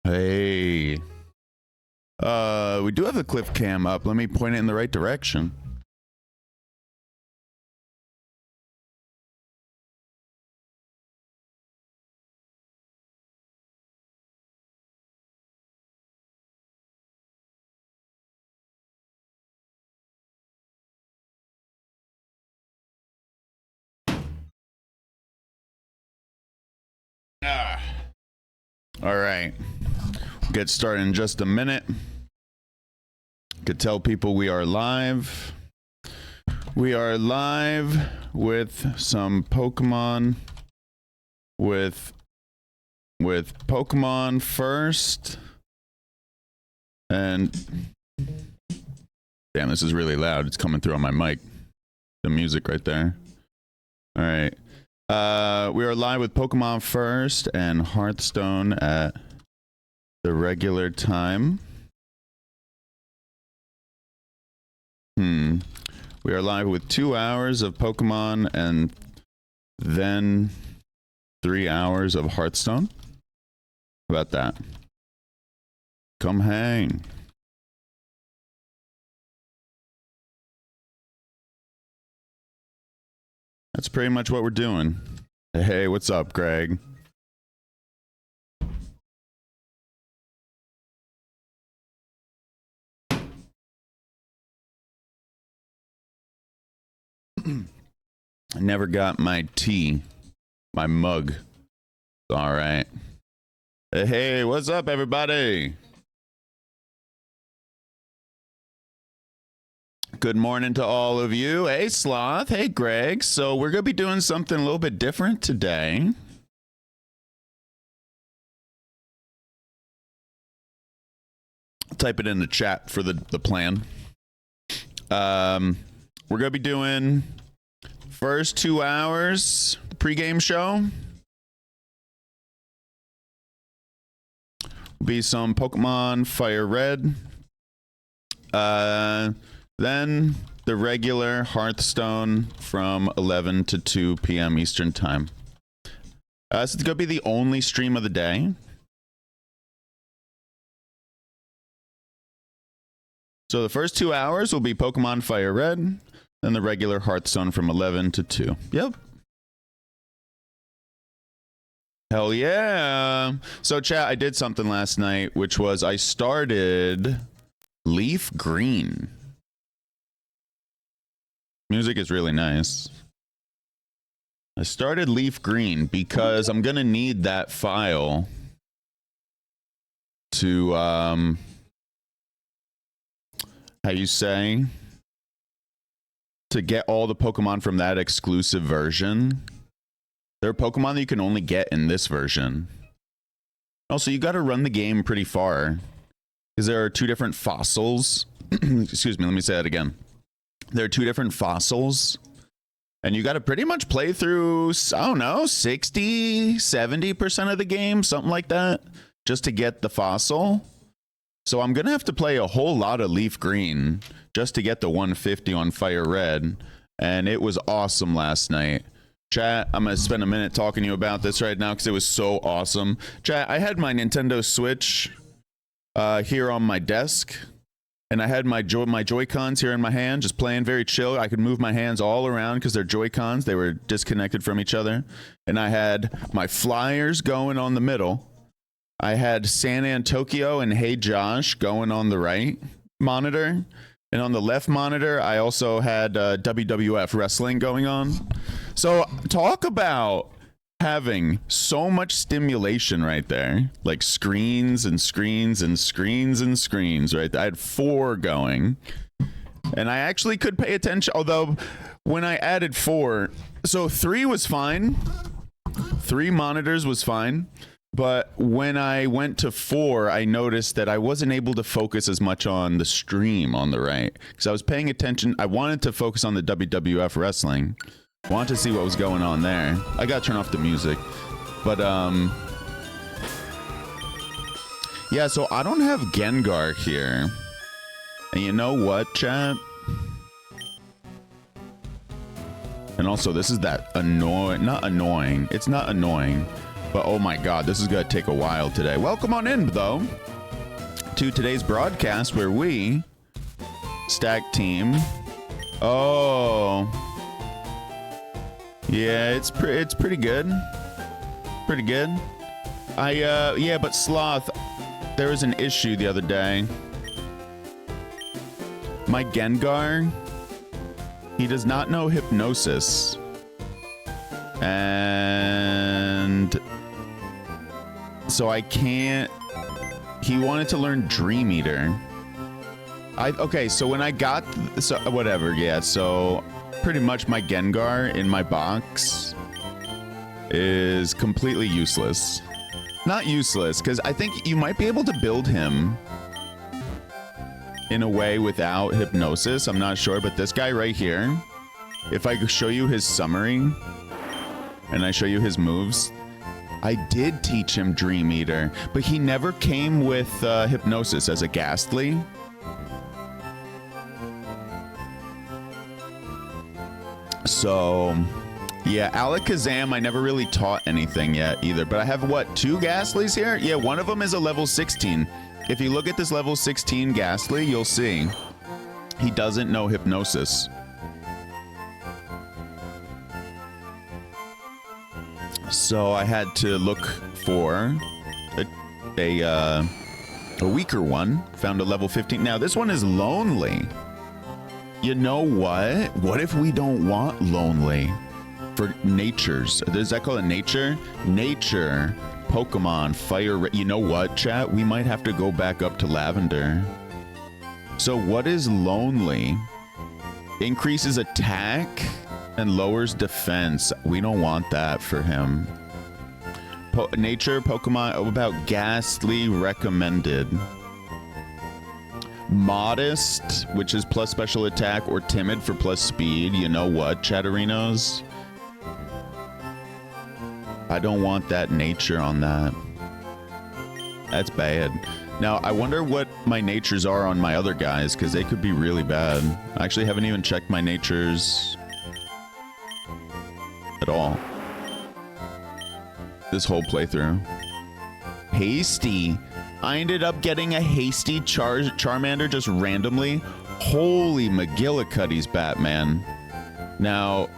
Hey. We do have the cliff cam up. Let me point it in the right direction. All right. We'll get started in just a minute. Could tell people we are live. We are live with some Pokemon. With Pokemon first. And damn, this is really loud. It's coming through on my mic. The music right there. All right. We are live with Pokemon first and Hearthstone at the regular time. We are live with 2 hours of Pokemon and then 3 hours of Hearthstone. How about that? Come hang. That's pretty much what we're doing. Hey, what's up, Greg? I never got my tea. My mug. All right. Hey, what's up, everybody? Good morning to all of you. Hey, Sloth. Hey, Greg. So we're going to be doing something a little bit different today. Type it in the chat for the plan. We're going to be doing first 2 hours pregame show. Will be some Pokemon FireRed. Then the regular Hearthstone from 11 to 2 p.m. Eastern Time. So it's going to be the only stream of the day. So the first 2 hours will be Pokemon FireRed, then the regular Hearthstone from 11 to 2. Yep. Hell yeah. So chat, I did something last night, which was I started Leaf Green. Music is really nice. I started Leaf Green because I'm going to need that file to, how you say, to get all the Pokemon from that exclusive version. There are Pokemon that you can only get in this version. Also, you got to run the game pretty far because there are 2 different fossils. Excuse me, let me say that again. There are 2 different fossils, and you got to pretty much play through, I don't know, 60, 70% of the game, something like that, just to get the fossil. So I'm going to have to play a whole lot of Leaf Green just to get the 150 on FireRed, and it was awesome last night. Chat, I'm going to spend a minute talking to you about this right now because it was so awesome. Chat, I had my Nintendo Switch here on my desk. And I had my Joy-Cons here in my hand, just playing very chill. I could move my hands all around because they're Joy-Cons. They were disconnected from each other. And I had my flyers going on the middle. I had San An Tokyo and Hey Josh going on the right monitor. And on the left monitor, I also had WWF wrestling going on. So talk about having so much stimulation right there, like screens and screens and screens and screens right there. I had 4 going, and I actually could pay attention, although when I added 4, so 3 was fine, 3 monitors was fine, but when I went to 4, I noticed that I wasn't able to focus as much on the stream on the right because I was paying attention. I wanted to focus on the WWF wrestling. Want to see what was going on there. I gotta turn off the music. But, yeah, so I don't have Gengar here. And you know what, chat? And also, this is that not annoying. It's not annoying. But oh my god, this is gonna take a while today. Welcome on in, though, to today's broadcast where we stack team. Oh, yeah, it's pretty good. Pretty good. Yeah, but Sloth, there was an issue the other day. My Gengar, he does not know hypnosis. And so I can't. He wanted to learn Dream Eater. Okay, so when I got whatever, yeah, so pretty much my Gengar in my box is completely useless. Not useless, because I think you might be able to build him in a way without hypnosis. I'm not sure, but this guy right here, if I show you his summary and I show you his moves, I did teach him Dream Eater, but he never came with hypnosis as a ghastly. So, yeah, Alakazam, I never really taught anything yet either, but I have, what, 2 ghastlies here? Yeah, one of them is a level 16. If you look at this level 16 ghastly, you'll see he doesn't know hypnosis. So I had to look for a weaker one. Found a level 15. Now this one is lonely. You know what? What if we don't want lonely for natures? Is that called a nature? Nature. Pokemon. FireRed. You know what, chat? We might have to go back up to Lavender. So what is lonely? Increases attack and lowers defense. We don't want that for him. Nature Pokemon about ghastly recommended. Modest, which is plus special attack, or timid for plus speed. You know what, Chatterinos? I don't want that nature on that. That's bad. Now, I wonder what my natures are on my other guys, because they could be really bad. I actually haven't even checked my natures at all this whole playthrough. Hasty. I ended up getting a hasty Charmander just randomly. Holy McGillicuddy's Batman. Now,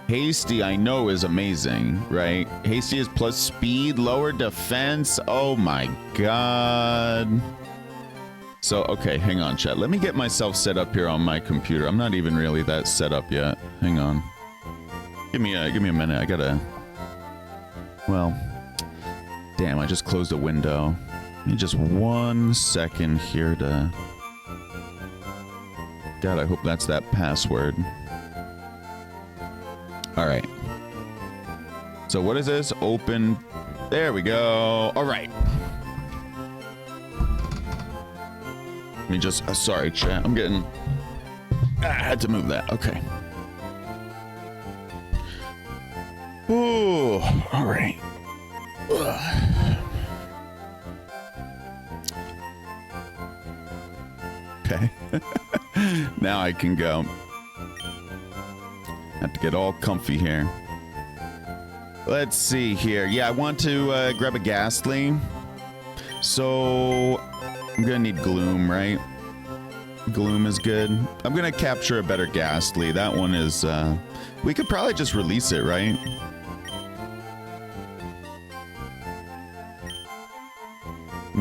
hasty I know is amazing, right? Hasty is plus speed, lower defense. Oh my god. So, okay, hang on, chat. Let me get myself set up here on my computer. I'm not even really that set up yet. Hang on. Give me a minute. I gotta... Well, damn, I just closed a window. Give me just 1 second here to... God, I hope that's that password. Alright. So what is this? Open... There we go. Alright. Let me just... sorry, chat. I'm getting... I had to move that. Okay. Ooh, all right. Okay. Now I can go. Have to get all comfy here. Let's see here. Yeah, I want to grab a ghastly. So I'm gonna need Gloom, right? Gloom is good. I'm gonna capture a better ghastly. That one is we could probably just release it, right?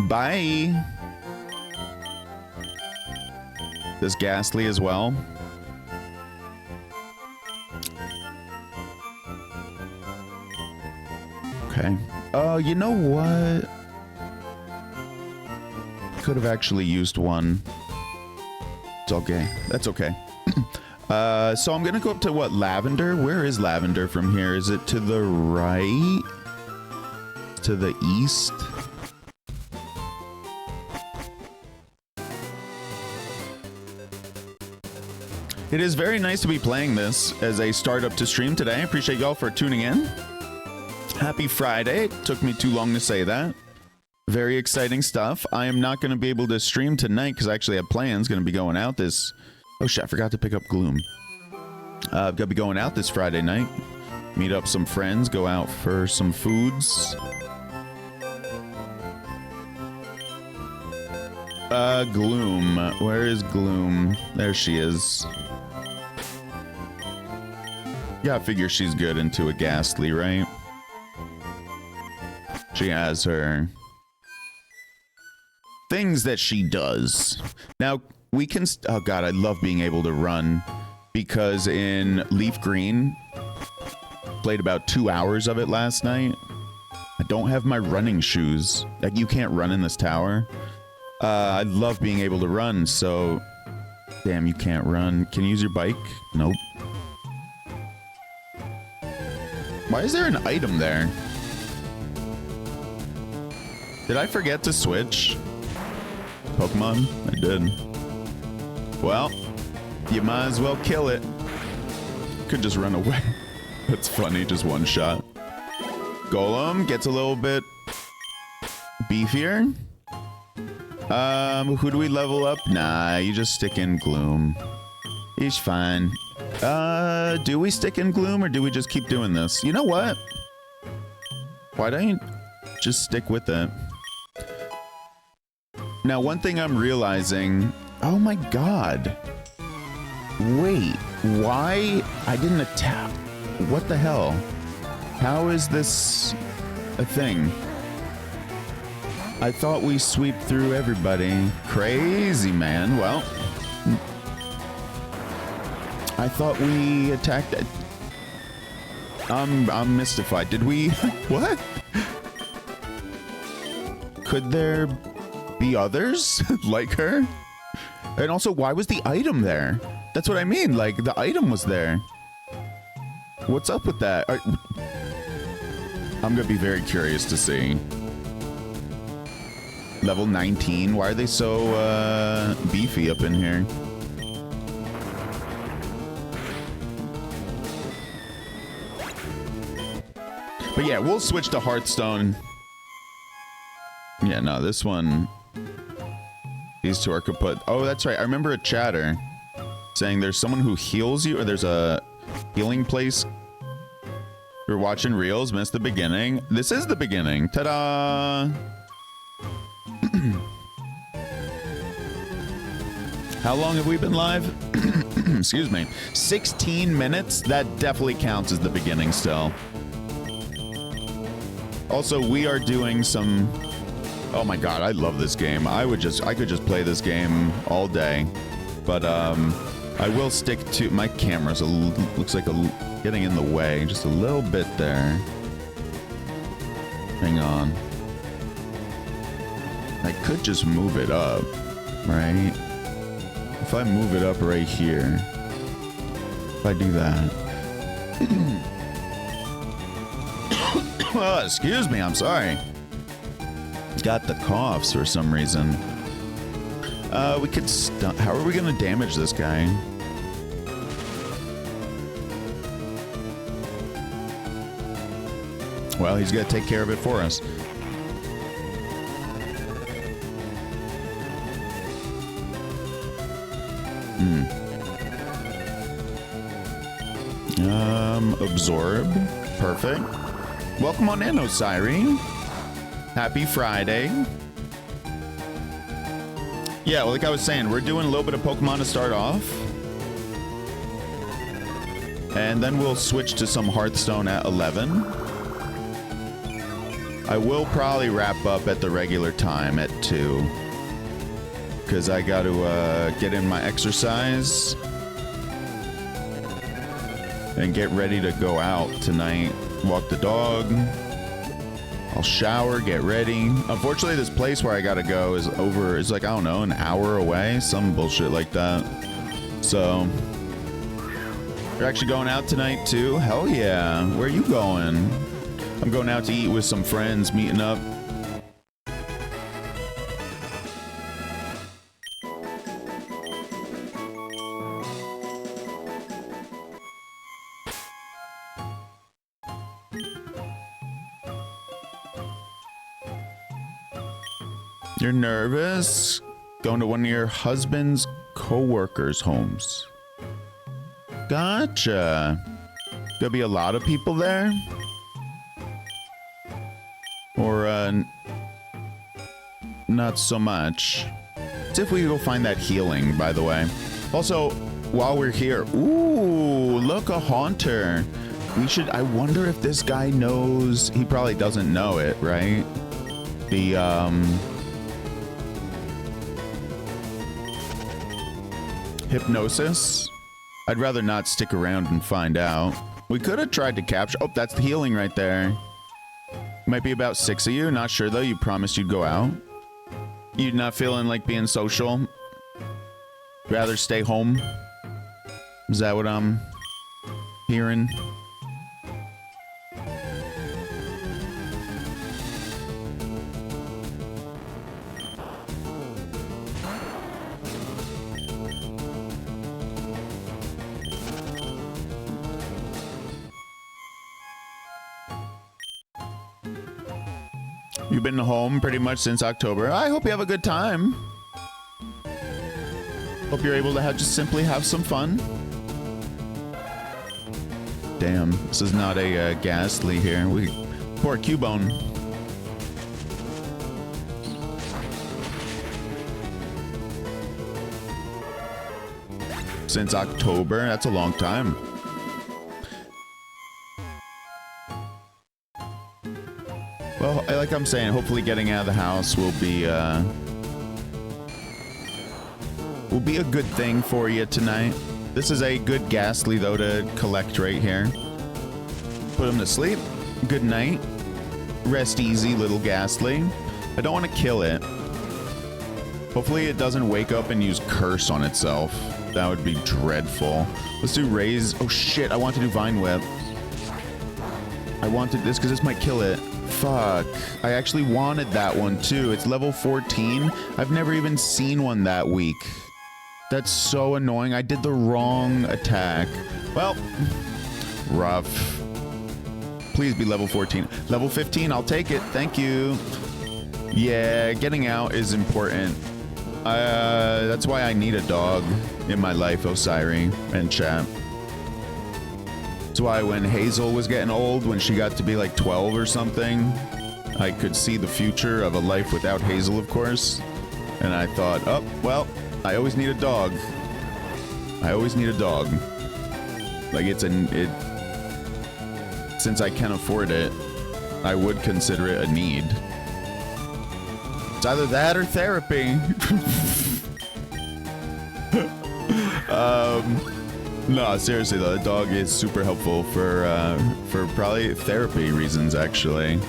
Bye. This ghastly as well. Okay. Oh, you know what? Could have actually used one. It's okay. That's okay. So I'm gonna go up to what? Lavender? Where is Lavender from here? Is it to the right? To the east? It is very nice to be playing this as a startup to stream today. I appreciate y'all for tuning in. Happy Friday. It took me too long to say that. Very exciting stuff. I am not going to be able to stream tonight because I actually have plans. Going to be going out this... Oh shit, I forgot to pick up Gloom. I've got to be going out this Friday night. Meet up some friends, go out for some foods. Gloom. Where is Gloom? There she is. Yeah, I figure she's good into a ghastly, right? She has her things that she does. Now, we can... Oh, God, I love being able to run. Because in Leaf Green, played about 2 hours of it last night. I don't have my running shoes. Like, you can't run in this tower. I love being able to run, so... Damn, you can't run. Can you use your bike? Nope. Why is there an item there? Did I forget to switch Pokemon? I did. Well, you might as well kill it. Could just run away. That's funny, just one shot. Golem gets a little bit beefier. Who do we level up? Nah, you just stick in Gloom. He's fine. Do we stick in Gloom or do we just keep doing this? You know what? Why don't you just stick with it? Now, one thing I'm realizing... Oh my god. Wait, why? I didn't attack. What the hell? How is this a thing? I thought we sweep through everybody. Crazy, man. Well, I thought we attacked it. I'm mystified. Did we? What? Could there be others like her? And also, why was the item there? That's what I mean. Like, the item was there. What's up with that? I'm gonna be very curious to see. Level 19. Why are they so beefy up in here? But yeah, we'll switch to Hearthstone. Yeah, no, this one... These two are kaput. Oh, that's right. I remember a chatter saying there's someone who heals you, or there's a healing place. You're watching Reels, missed the beginning. This is the beginning. Ta-da! How long have we been live? Excuse me. 16 minutes? That definitely counts as the beginning still. Also, we are doing some... Oh my god, I love this game. I could just play this game all day. But I will stick to... My camera's looks like getting in the way. Just a little bit there. Hang on. I could just move it up, right? If I move it up right here, if I do that. Oh, excuse me, I'm sorry. Got the coughs for some reason. We could stun. How are we gonna damage this guy? Well, he's gonna take care of it for us. Absorb. Perfect. Welcome on in, Osiri. Happy Friday. Yeah, well, like I was saying, we're doing a little bit of Pokemon to start off. And then we'll switch to some Hearthstone at 11. I will probably wrap up at the regular time at 2. Because I got to get in my exercise. And get ready to go out tonight. Walk the dog. I'll shower, get ready. Unfortunately, this place where I gotta go is like, I don't know, an hour away. Some bullshit like that. So, you're actually going out tonight too? Hell yeah. Where are you going? I'm going out to eat with some friends, meeting up. You're nervous? Going to one of your husband's co-workers' homes. Gotcha. Gonna be a lot of people there? Or, not so much. See if we can go find that healing, by the way. Also, while we're here... Ooh, look, a haunter. We should... I wonder if this guy knows... He probably doesn't know it, right? The, hypnosis? I'd rather not stick around and find out. We could have tried to capture... Oh, that's the healing right there. Might be about 6 of you. Not sure, though. You promised you'd go out. You're not feeling like being social? Rather stay home? Is that what I'm hearing? You've been home pretty much since October. I hope you have a good time. Hope you're able to just simply have some fun. Damn, this is not a ghastly here. Poor Cubone. Since October, that's a long time. Well, like I'm saying, hopefully getting out of the house will be a good thing for you tonight. This is a good ghastly, though, to collect right here. Put him to sleep. Good night. Rest easy, little ghastly. I don't want to kill it. Hopefully it doesn't wake up and use curse on itself. That would be dreadful. Let's do raise. Oh, shit. I want to do vine whip. I wanted this because this might kill it. Fuck. I actually wanted that one too. It's level 14. I've never even seen one that weak. That's so annoying. I did the wrong attack. Well, rough. Please be level 14. Level 15, I'll take it. Thank you. Yeah, getting out is important. That's why I need a dog in my life, Osiri and chat. That's why when Hazel was getting old, when she got to be like 12 or something, I could see the future of a life without Hazel, of course. And I thought, oh, well, I always need a dog. I always need a dog. Like, since I can afford it, I would consider it a need. It's either that or therapy. No, seriously though, the dog is super helpful for probably therapy reasons, actually.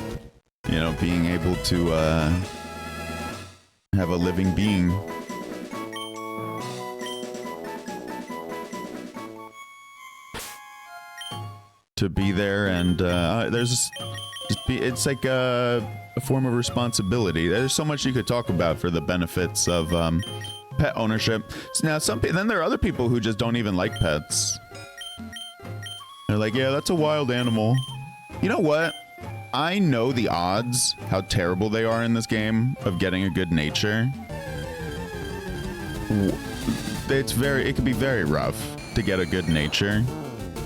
You know, being able to have a living being. To be there, and it's like a form of responsibility. There's so much you could talk about for the benefits of pet ownership. So now then there are other people who just don't even like pets. They're like, yeah, that's a wild animal. You know what? I know the odds, how terrible they are in this game, of getting a good nature. It can be very rough to get a good nature.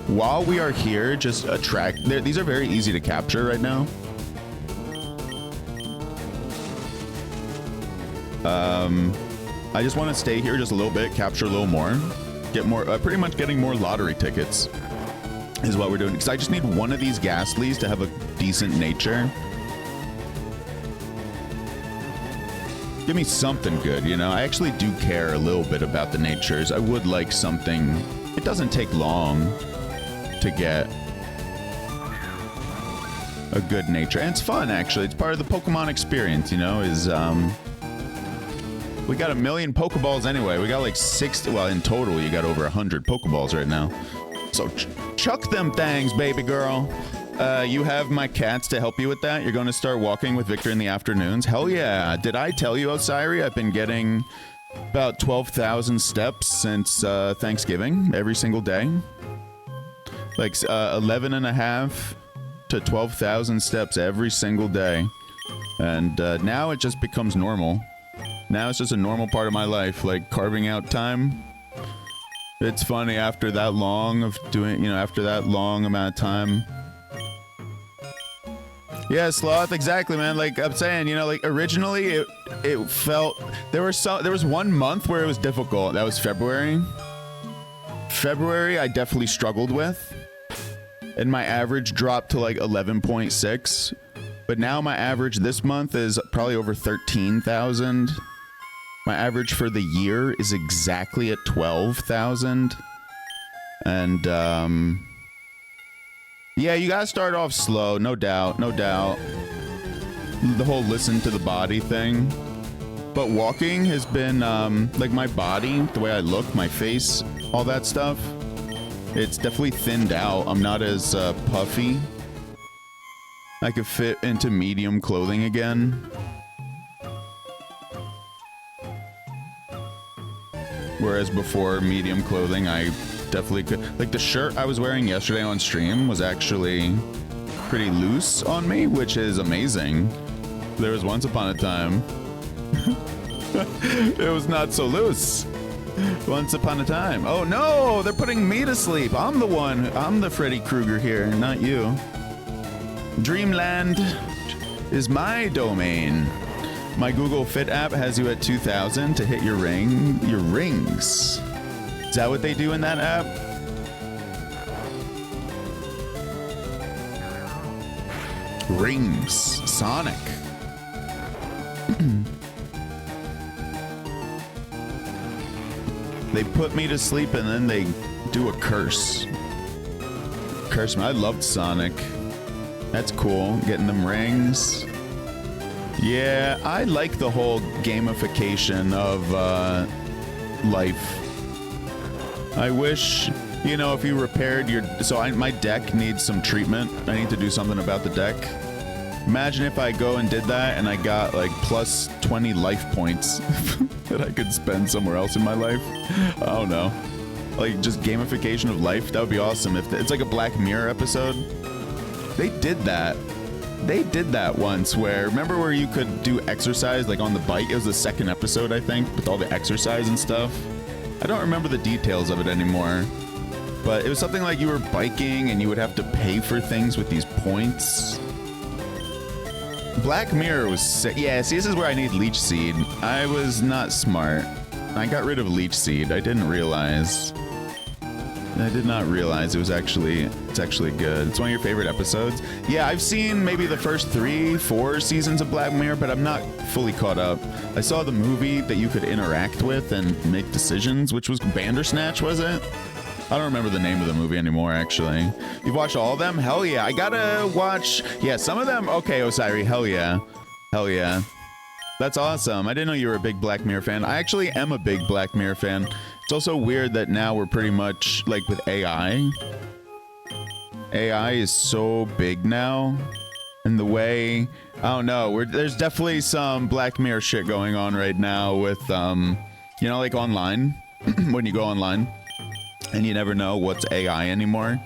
While we are here, just these are very easy to capture right now. I just want to stay here just a little bit, capture a little more, get more, pretty much getting more lottery tickets is what we're doing. Because I just need one of these ghastlies to have a decent nature. Give me something good, you know? I actually do care a little bit about the natures. I would like something. It doesn't take long to get a good nature. And it's fun, actually. It's part of the Pokemon experience, you know, is, we got 1 million Pokeballs anyway. We got like 60, well, in total, you got over 100 Pokeballs right now. So chuck them things, baby girl. You have my cats to help you with that. You're going to start walking with Victor in the afternoons. Hell yeah. Did I tell you, Osiri? I've been getting about 12,000 steps since Thanksgiving every single day. Like 11.5 to 12,000 steps every single day. And now it just becomes normal. Now it's just a normal part of my life, like carving out time It's funny after that long of doing, you know, after that long amount of time. Yeah, Sloth, exactly, man. Like I'm saying, you know, like originally it felt there was 1 month where it was difficult. That was February. February I definitely struggled with. And my average dropped to like 11.6. But now my average this month is probably over 13,000. My average for the year is exactly at 12,000. And yeah, you gotta start off slow, no doubt, no doubt. The whole listen to the body thing. But walking has been, like my body, the way I look, my face, all that stuff, it's definitely thinned out. I'm not as puffy. I could fit into medium clothing again. Whereas before medium clothing, I definitely could. Like the shirt I was wearing yesterday on stream was actually pretty loose on me, which is amazing. There was once upon a time. It was not so loose. Once upon a time. Oh no, they're putting me to sleep. I'm the Freddy Krueger here, not you. Dreamland is my domain. My Google Fit app has you at 2,000 to hit your rings. Is that what they do in that app? Rings. Sonic. They put me to sleep and then they do a curse. Curse me. I loved Sonic. That's cool. Getting them rings. Yeah, I like the whole gamification of life. I wish, you know, if you repaired your... So my deck needs some treatment. I need to do something about the deck. Imagine if I go and did that and I got like plus 20 life points that I could spend somewhere else in my life. I don't know. Like just gamification of life. That would be awesome. If it's like a Black Mirror episode. They did that. They did that once where, remember where you could do exercise like on the bike? It was the second episode, I think, with all the exercise and stuff. I don't remember the details of it anymore. But it was something like you were biking and you would have to pay for things with these points. Black Mirror was sick. Yeah, see, this is where I need Leech Seed. I was not smart. I got rid of Leech Seed. I didn't realize. I did not realize it's actually good. It's one of your favorite episodes. Yeah, I've seen maybe the first 3-4 seasons of Black Mirror, but I'm not fully caught up. I saw the movie that you could interact with and make decisions, which was Bandersnatch, was it? I don't remember the name of the movie anymore, actually. You've watched all of them? Hell yeah. I gotta watch... Yeah, some of them... Okay, Osiri, hell yeah. Hell yeah. That's awesome. I didn't know you were a big Black Mirror fan. I actually am a big Black Mirror fan. It's also weird that now we're pretty much, like, with AI. AI is so big now. And the way... I don't know. There's definitely some Black Mirror shit going on right now with, you know, like online. When you go online. And you never know what's AI anymore.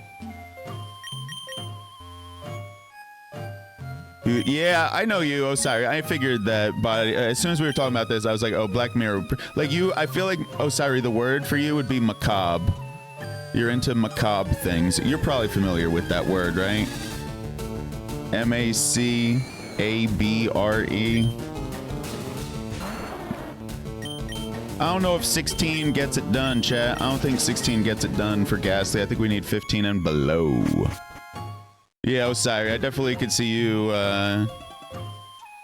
Yeah, I know you. Oh, sorry. I figured that, but as soon as we were talking about this, I was like, oh, Black Mirror. Like you, I feel like, oh, sorry, the word for you would be macabre. You're into macabre things. You're probably familiar with that word, right? M-A-C-A-B-R-E. I don't know if 16 gets it done, chat. I don't think 16 gets it done for Ghastly. I think we need 15 and below. Yeah, oh, sorry. I definitely could see you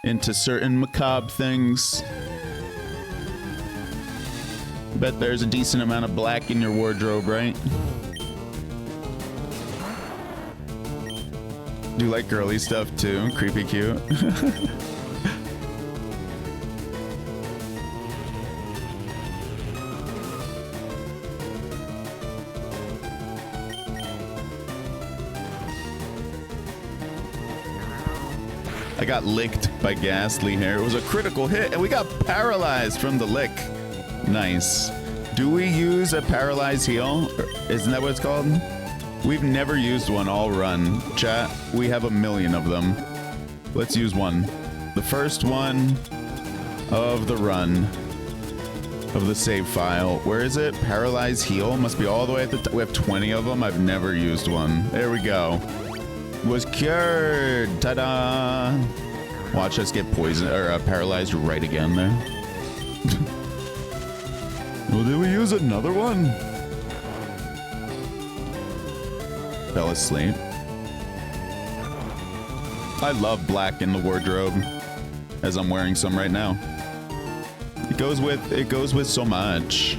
into certain macabre things. Bet there's a decent amount of black in your wardrobe, right? Do you like girly stuff too? Creepy cute. I got licked by Ghastly here. It was a critical hit, and we got paralyzed from the lick. Nice. Do we use a paralyzed heal? Isn't that what it's called? We've never used one all run. Chat, we have 1 million of them. Let's use one. The first one of the run. of the save file. Where is it? Paralyze heal? Must be all the way at the top. We have 20 of them. I've never used one. There we go. Was cured. Ta-da. Watch us get poisoned or paralyzed right again there. Well, did we use another one? Fell asleep. I love black in the wardrobe, as I'm wearing some right now. It goes with so much.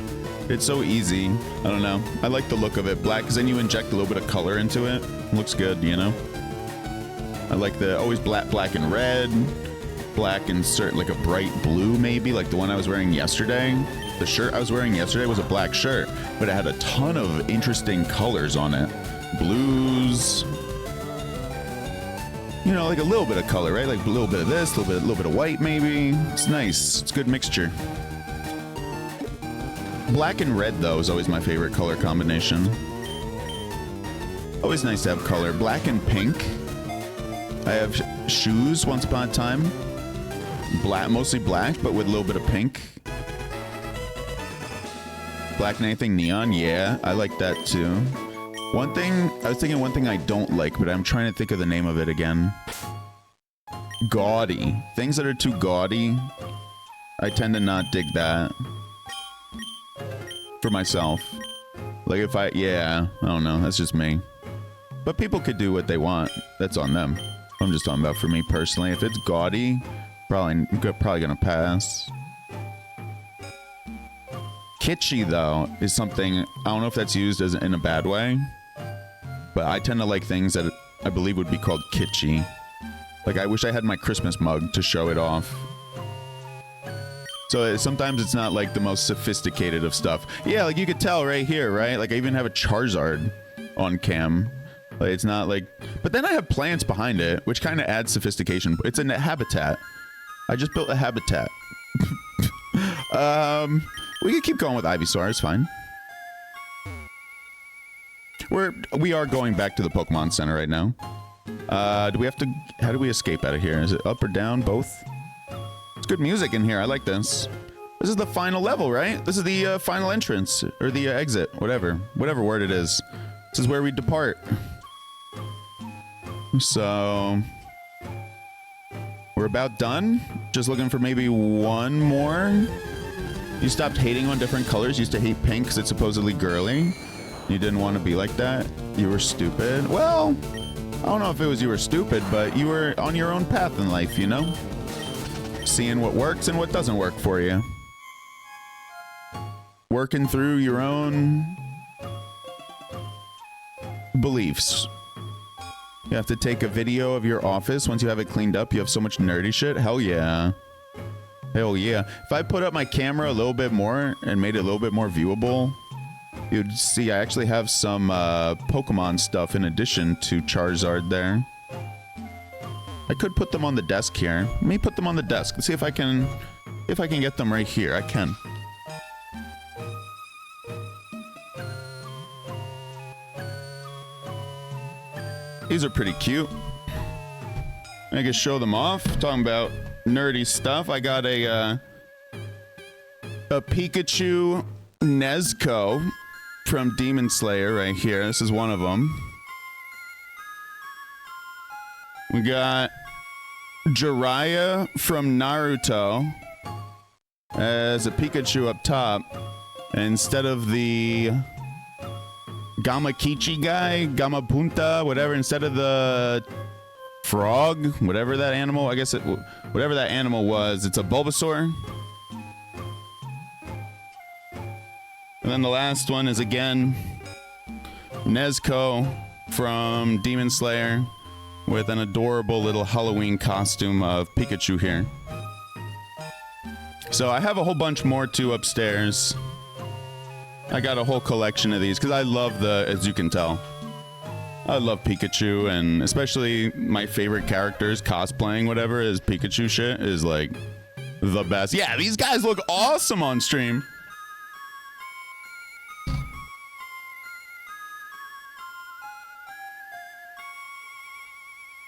It's so easy. I don't know. I like the look of it. Black, because then you inject a little bit of color into it. Looks good, you know? I like the always black and red. Black and like a bright blue, maybe, like the one I was wearing yesterday. The shirt I was wearing yesterday was a black shirt, but it had a ton of interesting colors on it. Blues. You know, like a little bit of color, right? Like a little bit of this, a little bit of white, maybe. It's nice. It's a good mixture. Black and red, though, is always my favorite color combination. Always nice to have color. Black and pink. I have shoes once upon a time. Black, mostly black, but with a little bit of pink. Black and anything neon, yeah, I like that too. One thing, I was thinking one thing I don't like, but I'm trying to think of the name of it again. Gaudy. Things that are too gaudy, I tend to not dig that. For myself. Like if yeah, I don't know, that's just me. But people could do what they want. That's on them. I'm just talking about for me personally. If it's gaudy, probably gonna pass. Kitschy, though, is something, I don't know if that's used as in a bad way, but I tend to like things that I believe would be called kitschy. Like, I wish I had my Christmas mug to show it off. So sometimes it's not like the most sophisticated of stuff. Yeah, like you could tell right here, right? Like I even have a Charizard on cam. Like it's not like, but then I have plants behind it, which kind of adds sophistication. It's a habitat. I just built a habitat. We can keep going with Ivysaur, it's fine. We are going back to the Pokemon Center right now. Do we have to, how do we escape out of here? Is it up or down, both? It's good music in here, I like this. This is the final level, right? This is the final entrance, or the exit, whatever word it is. This is where we depart. So, we're about done. Just looking for maybe one more. You stopped hating on different colors. You used to hate pink because it's supposedly girly. You didn't want to be like that. You were stupid. Well, I don't know if it was you were stupid, but you were on your own path in life, you know? Seeing what works and what doesn't work for you. Working through your own beliefs. You have to take a video of your office. Once you have it cleaned up, you have so much nerdy shit. Hell yeah. Hell yeah. If I put up my camera a little bit more and made it a little bit more viewable, you'd see I actually have some Pokemon stuff in addition to Charizard there. I could put them on the desk here. Let me put them on the desk. Let's see if I can get them right here. I can. These are pretty cute. I can show them off. Talking about nerdy stuff. I got a Pikachu Nezuko from Demon Slayer right here. This is one of them. We got Jiraiya from Naruto as a Pikachu up top. And instead of the Gamakichi guy, Gamapunta, whatever, instead of the frog, whatever that animal, I guess whatever that animal was, it's a Bulbasaur. And then the last one is again Nezuko from Demon Slayer with an adorable little Halloween costume of Pikachu here. So I have a whole bunch more too upstairs. I got a whole collection of these because I love as you can tell, I love Pikachu, and especially my favorite characters cosplaying whatever is Pikachu shit is like the best. Yeah, these guys look awesome on stream.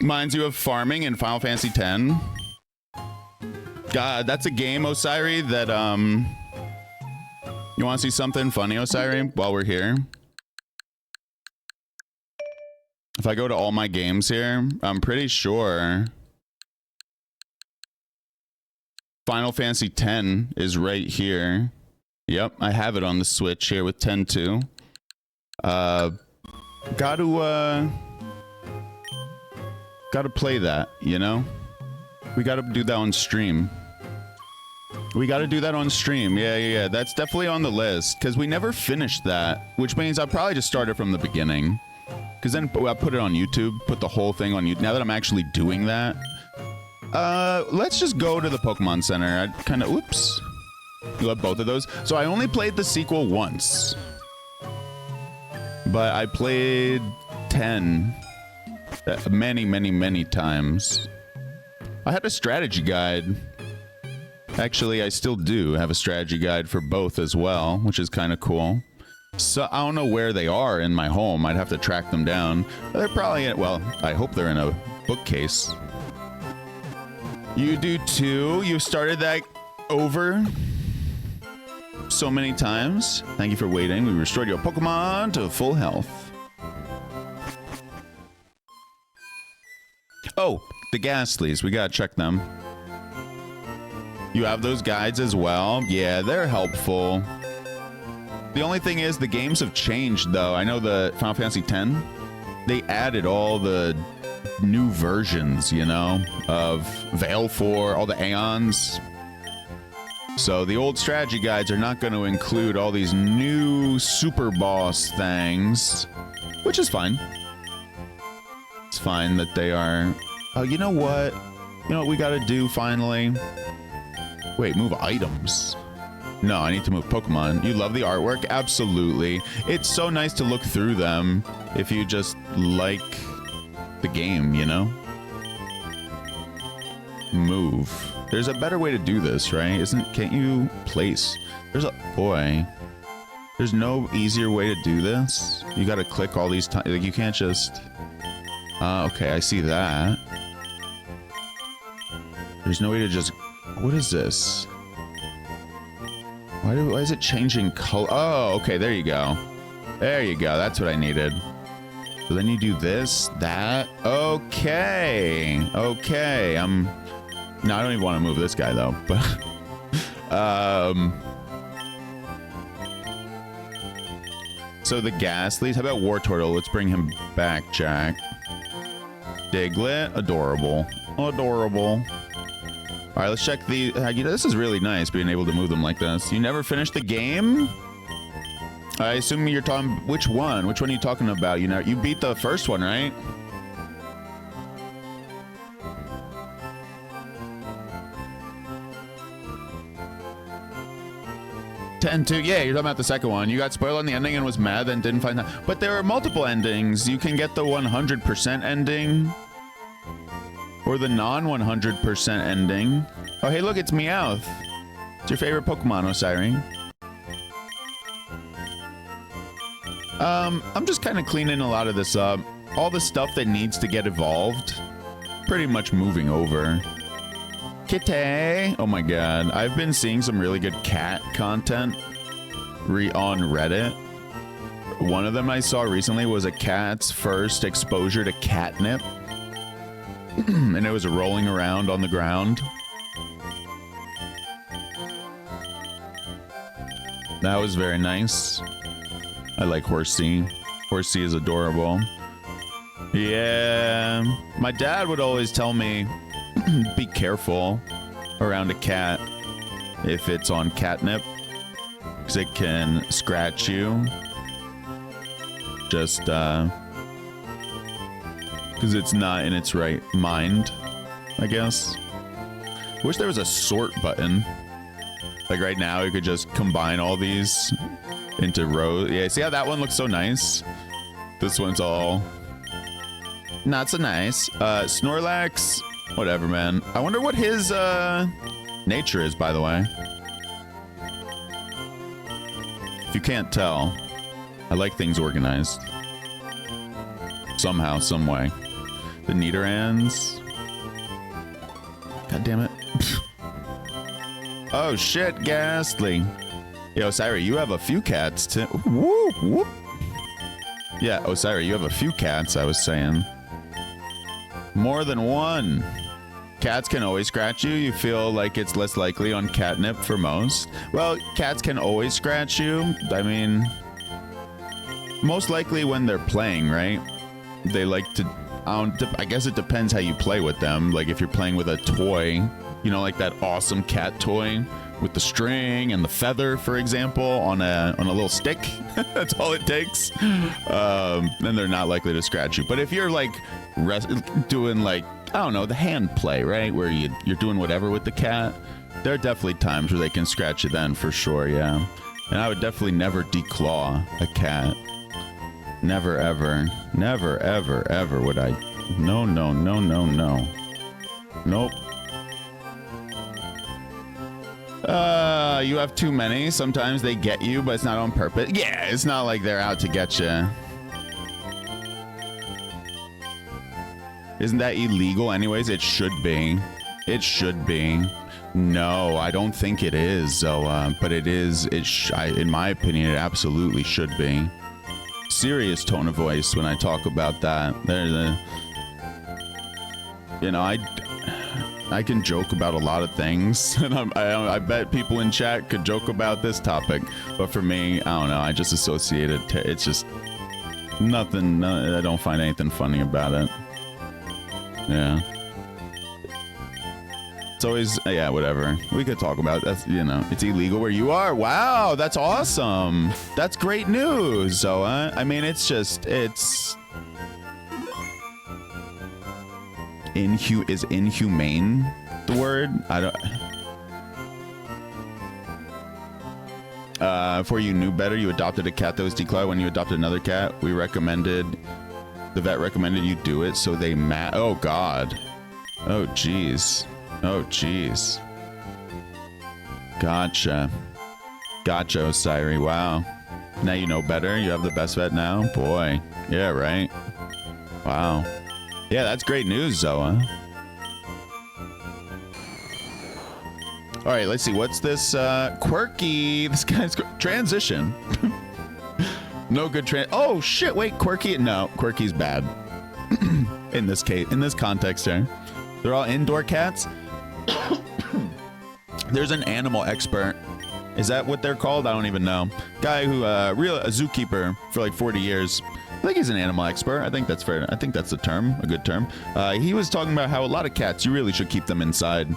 Reminds you of farming in Final Fantasy X. God, that's a game, Osiri, that You want to see something funny, Osiri, while we're here? If I go to all my games here, I'm pretty sure Final Fantasy X is right here. Yep, I have it on the Switch here with 10-2. Gotta play that, you know? We gotta do that on stream. We gotta do that on stream. Yeah. That's definitely on the list, because we never finished that, which means I'll probably just start it from the beginning. Because then I'll put it on YouTube, put the whole thing on YouTube. Now that I'm actually doing that, let's just go to the Pokemon Center. I kind of, oops. You have both of those. So I only played the sequel once. But I played 10 many times. I had a strategy guide. Actually, I still do have a strategy guide for both as well, which is kind of cool. So I don't know where they are in my home. I'd have to track them down. They're probably in, well, I hope they're in a bookcase. You do too. You've started that over so many times. Thank you for waiting. We restored your Pokemon to full health. Oh, the Ghastlies. We gotta check them. You have those guides as well? Yeah, they're helpful. The only thing is the games have changed, though. I know the Final Fantasy X, they added all the new versions, you know, of Veil 4, all the Aeons. So the old strategy guides are not going to include all these new super boss things, which is fine. It's fine that they are... Oh, you know what? You know what we got to do finally? Wait, move items. No, I need to move Pokemon. You love the artwork? Absolutely. It's so nice to look through them if you just like the game, you know? Move. There's a better way to do this, right? Can't you place? Boy. There's no easier way to do this. You gotta click all these times. Like, you can't just... okay, I see that. There's no way to just... What is this? Why is it changing color? Oh, okay, there you go. There you go, that's what I needed. So then you do this, that. Okay. Okay, no, I don't even want to move this guy, though. But, so the Ghastlies. How about Wartortle? Let's bring him back, Jack. Diglett. Adorable. Adorable. All right, let's check the... you know, this is really nice, being able to move them like this. You never finished the game? I assume you're talking... Which one? Which one are you talking about? You know, you beat the first one, right? Ten-2. Yeah, you're talking about the second one. You got spoiled on the ending and was mad, then didn't find that. But there are multiple endings. You can get the 100% ending. Or the non-100% ending. Oh, hey, look, it's Meowth. It's your favorite Pokemon, Osiri. I'm just kind of cleaning a lot of this up. All the stuff that needs to get evolved, pretty much moving over. Kitty! Oh my god. I've been seeing some really good cat content on Reddit. One of them I saw recently was a cat's first exposure to catnip. And it was rolling around on the ground. That was very nice. I like Horsey. Horsey is adorable. Yeah. My dad would always tell me, be careful around a cat if it's on catnip, because it can scratch you. Just, because it's not in its right mind, I guess. Wish there was a sort button. Like right now, you could just combine all these into rows. Yeah, see how that one looks so nice? This one's all not so nice. Snorlax, whatever, man. I wonder what his nature is, by the way. If you can't tell, I like things organized. Somehow, some way. The Nidorans. God damn it. Oh shit, Ghastly. Yo, Osiri, you have a few cats too. Whoop, whoop. Yeah, Osiri, you have a few cats, I was saying. More than one. Cats can always scratch you. You feel like it's less likely on catnip for most. Well, cats can always scratch you. I mean, most likely when they're playing, right? They like to, I guess it depends how you play with them. Like if you're playing with a toy, you know, like that awesome cat toy with the string and the feather, for example, on a little stick. That's all it takes. Then they're not likely to scratch you. But if you're like doing like, I don't know, the hand play, right? Where you're doing whatever with the cat, there are definitely times where they can scratch you then, for sure, yeah. And I would definitely never declaw a cat. Never, ever. Never, ever, ever would I. No, no, no, no, no. Nope. You have too many. Sometimes they get you, but it's not on purpose. Yeah, it's not like they're out to get you. Isn't that illegal anyways? It should be. It should be. No, I don't think it is, Zoa. But it is. In my opinion, it absolutely should be. Serious tone of voice when I talk about that. There's a... You know, I can joke about a lot of things, and I bet people in chat could joke about this topic. But for me, I don't know. I just associate it. It's just nothing. I don't find anything funny about it. Yeah. It's always, yeah, whatever. We could talk about that's, you know, it's illegal where you are. Wow, that's awesome. That's great news, Zoa. I mean, it's just, it's... Is inhumane the word? I don't... Before you knew better, you adopted a cat that was declawed. When you adopted another cat, the vet recommended you do it, so they oh god. Oh jeez. Oh jeez. Gotcha. Gotcha, Osiri. Wow. Now you know better. You have the best vet now? Boy. Yeah, right? Wow. Yeah, that's great news, Zoa. All right, let's see. What's this? Quirky. This guy's transition. No good oh shit! Wait, Quirky. No, Quirky's bad. In this case, in this context, here, they're all indoor cats. There's an animal expert. Is that what they're called? I don't even know. Guy who a zookeeper for like 40 years. I think he's an animal expert. I think that's fair. I think that's the term, a good term. He was talking about how a lot of cats, you really should keep them inside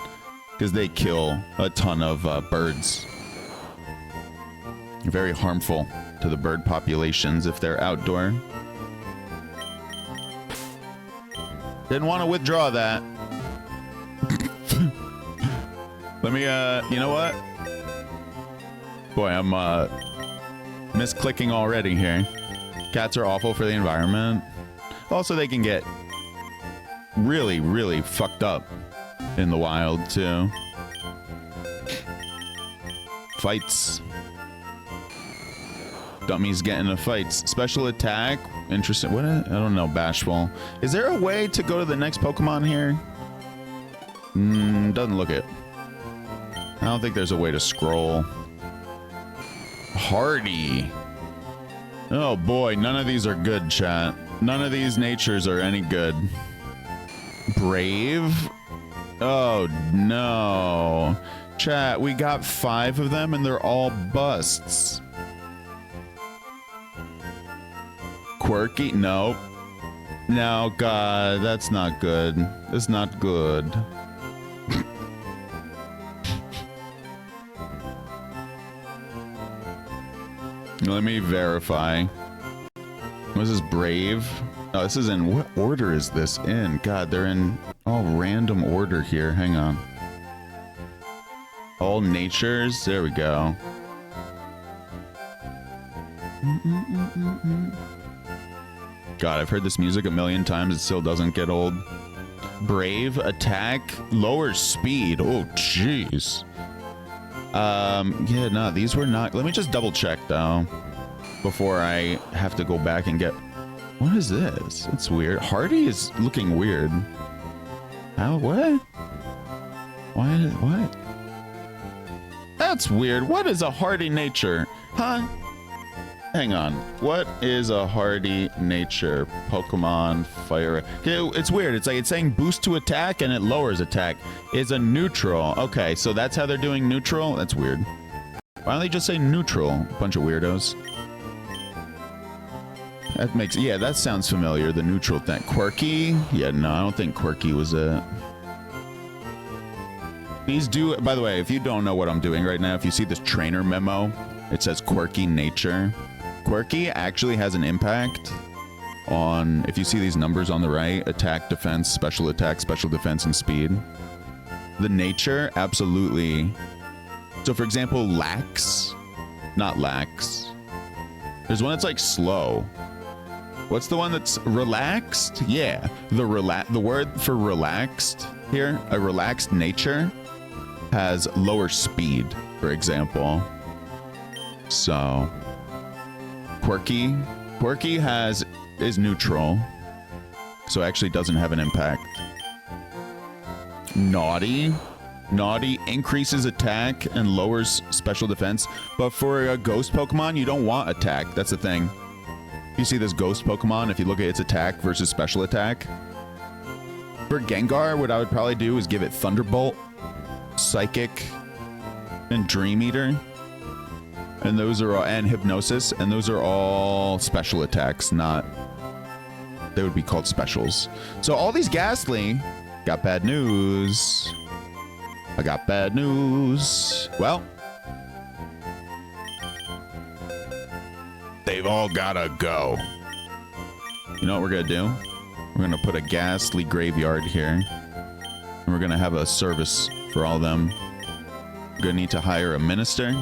because they kill a ton of birds. Very harmful to the bird populations if they're outdoor. Didn't want to withdraw that. Let me, you know what? Boy, I'm misclicking already here. Cats are awful for the environment. Also, they can get really, really fucked up in the wild, too. Fights. Dummies get into fights. Special attack. Interesting. What? I don't know. Bashful. Is there a way to go to the next Pokemon here? Doesn't look it. I don't think there's a way to scroll. Hardy. Oh boy, none of these are good, chat. None of these natures are any good. Brave? Oh no. Chat, we got 5 of them and they're all busts. Quirky? Nope. No, God, that's not good. That's not good. Let me verify. Was this Brave? Oh, this is in... What order is this in? God, they're in all random order here. Hang on. All natures? There we go. God, I've heard this music a million times. It still doesn't get old. Brave, attack, lower speed. Oh, jeez. Yeah, no, these were not... Let me just double check, though, before I have to go back and get... What is this? It's weird. Hardy is looking weird. How? What? Why? What? That's weird. What is a hardy nature? Huh? Hang on. What is a hardy nature? Pokemon Fire. Okay, it's weird. It's like it's saying boost to attack and it lowers attack. Is a neutral. Okay, so that's how they're doing neutral? That's weird. Why don't they just say neutral? Bunch of weirdos. That makes... Yeah, that sounds familiar. The neutral thing. Quirky? Yeah, no, I don't think Quirky was it. These do... By the way, if you don't know what I'm doing right now, if you see this trainer memo, it says Quirky nature. Quirky actually has an impact on... If you see these numbers on the right, attack, defense, special defense, and speed. The nature, absolutely... So, for example, lax. Not lax. There's one that's like slow. What's the one that's relaxed? Yeah, the word for relaxed here, a relaxed nature, has lower speed, for example. So, quirky is neutral, so actually doesn't have an impact. Naughty increases attack and lowers special defense, but for a ghost Pokemon, you don't want attack. That's the thing. You see this ghost Pokemon, if you look at its attack versus special attack. For Gengar, what I would probably do is give it Thunderbolt, Psychic, and Dream Eater. And those are all, and Hypnosis, and those are all special attacks, not... They would be called specials. So all these Ghastly got bad news. I got bad news. Well, they've all gotta go. You know what we're gonna do? We're gonna put a Ghastly graveyard here. And we're gonna have a service for all of them. We're gonna need to hire a minister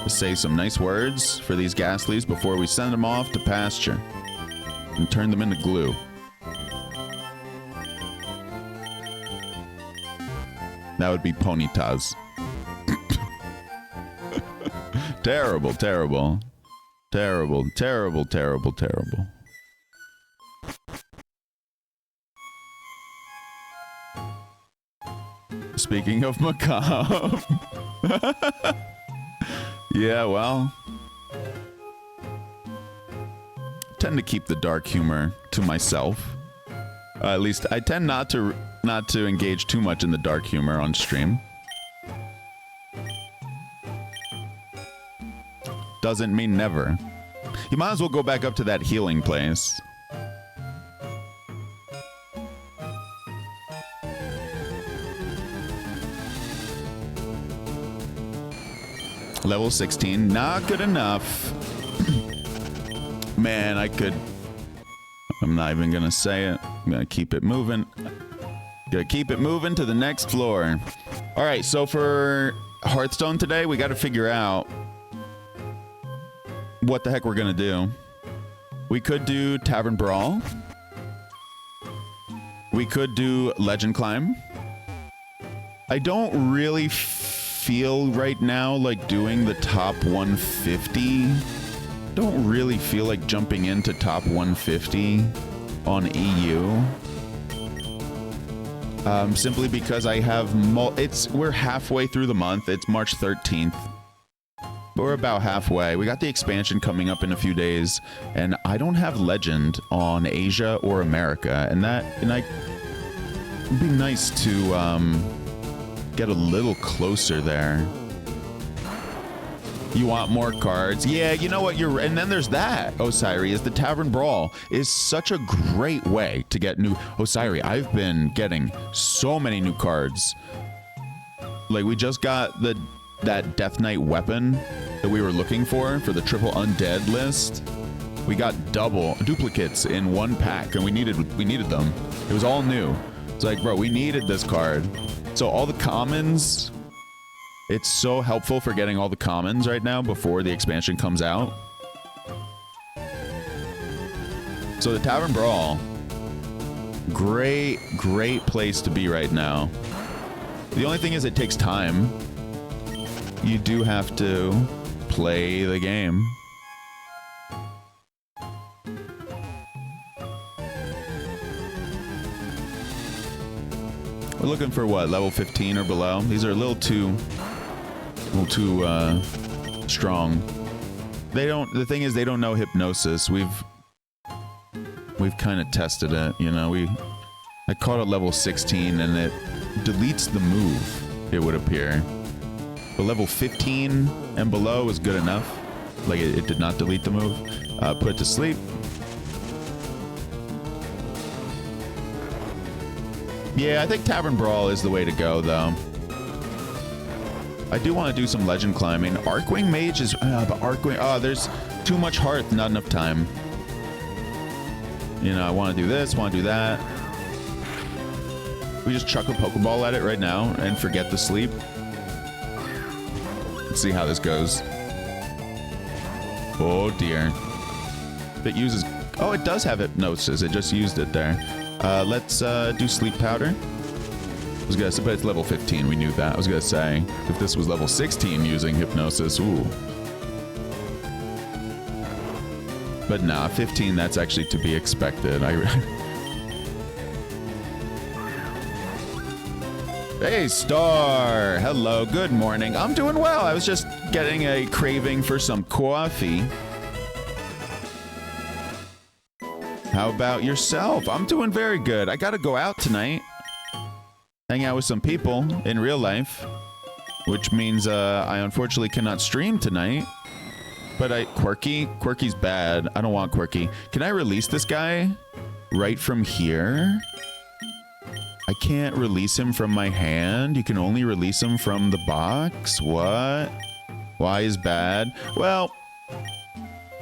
to say some nice words for these Ghastlies before we send them off to pasture and turn them into glue. That would be Ponytaz. Terrible, terrible. Terrible, terrible, terrible, terrible. Speaking of macabre. Yeah, well. Tend to keep the dark humor to myself. At least I tend not to engage too much in the dark humor on stream. Doesn't mean never. You might as well go back up to that healing place. Level 16, not good enough. Man, I'm not even gonna say it. I'm gonna keep it moving. Gonna keep it moving to the next floor. All right, so for Hearthstone today, we got to figure out what the heck we're gonna do. We could do Tavern Brawl. We could do Legend Climb. I don't really feel right now like doing the top 150. Don't really feel like jumping into top 150 on EU. Simply because I have we're halfway through the month. It's March 13th. We're about halfway. We got the expansion coming up in a few days, and I don't have Legend on Asia or America, and it'd be nice to get a little closer there. You want more cards? Yeah, you know what? And then there's that. Osiri is the Tavern Brawl is such a great way to get new. Osiri, I've been getting so many new cards. Like we just got that Death Knight weapon that we were looking for the triple undead list. We got duplicates in one pack, and we needed them. It was all new. It's like, bro, we needed this card. So all the commons. It's so helpful for getting all the commons right now before the expansion comes out. So the Tavern Brawl, great place to be right now. The only thing is it takes time. You do have to play the game. We're looking for what, level 15 or below? These are a little too little too strong. They don't. The thing is, they don't know hypnosis. We've kind of tested it. You know, I caught it level 16, and it deletes the move. It would appear. But level 15 and below is good enough. Like it did not delete the move. Put it to sleep. Yeah, I think Tavern Brawl is the way to go, though. I do want to do some legend climbing. Arcwing Mage is... but Arcwing... Oh, there's too much hearth, not enough time. You know, I want to do this, want to do that. We just chuck a Pokeball at it right now and forget the sleep. Let's see how this goes. Oh, dear. It uses... Oh, it does have hypnosis. It just used it there. Let's do sleep powder. I was gonna say, but it's level 15. We knew that. I was gonna say, if this was level 16 using hypnosis, ooh. But nah, 15, that's actually to be expected. Hey, Star! Hello, good morning. I'm doing well. I was just getting a craving for some coffee. How about yourself? I'm doing very good. I gotta go out tonight. Hang out with some people in real life. Which means I unfortunately cannot stream tonight. But Quirky's bad. I don't want Quirky. Can I release this guy right from here? I can't release him from my hand. You can only release him from the box. What? Why is bad? Well...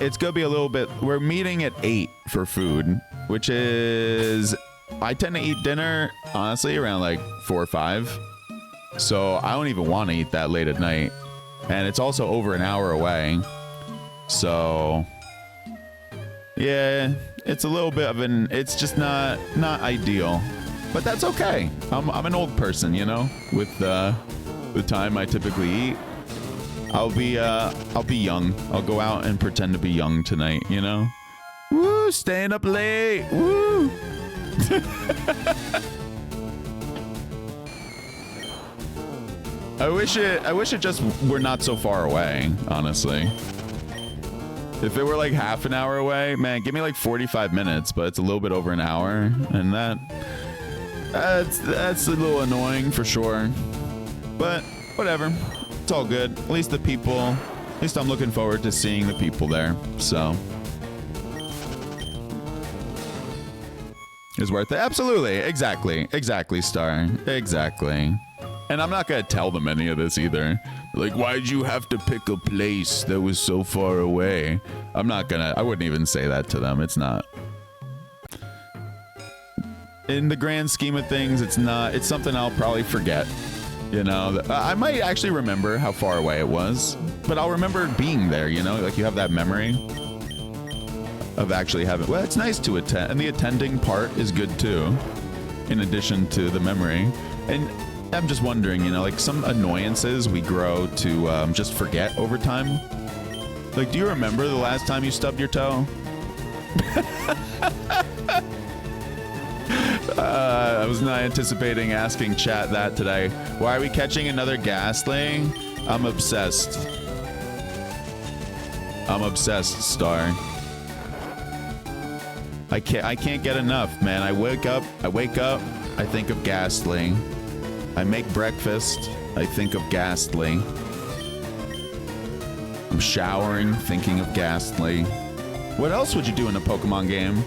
It's gonna be a little bit... We're meeting at 8 for food, which is... I tend to eat dinner, honestly, around like 4 or 5. So I don't even want to eat that late at night. And it's also over an hour away. So... Yeah, it's a little bit of an... It's just not ideal. But that's okay. I'm an old person, you know? With the time I typically eat. I'll be young. I'll go out and pretend to be young tonight, you know? Woo, staying up late. Woo. I wish it just were not so far away, honestly. If it were like half an hour away, man, give me like 45 minutes, but it's a little bit over an hour, and that's a little annoying for sure. But whatever. It's all good. At least I'm looking forward to seeing the people there. So it's worth it. Absolutely. Exactly, Star. Exactly. And I'm not going to tell them any of this either. Like, why'd you have to pick a place that was so far away? I wouldn't even say that to them. It's not. In the grand scheme of things, it's something I'll probably forget. You know, I might actually remember how far away it was, but I'll remember being there, you know, like you have that memory of actually having, well, it's nice to attend, and the attending part is good too, in addition to the memory. And I'm just wondering, you know, like some annoyances we grow to just forget over time. Like, do you remember the last time you stubbed your toe? I was not anticipating asking chat that today. Why are we catching another ghastly? I'm obsessed. Star. I can't get enough, man. I wake up, I think of ghastly. I make breakfast, I think of ghastly. I'm showering, thinking of ghastly. What else would you do in a Pokemon game?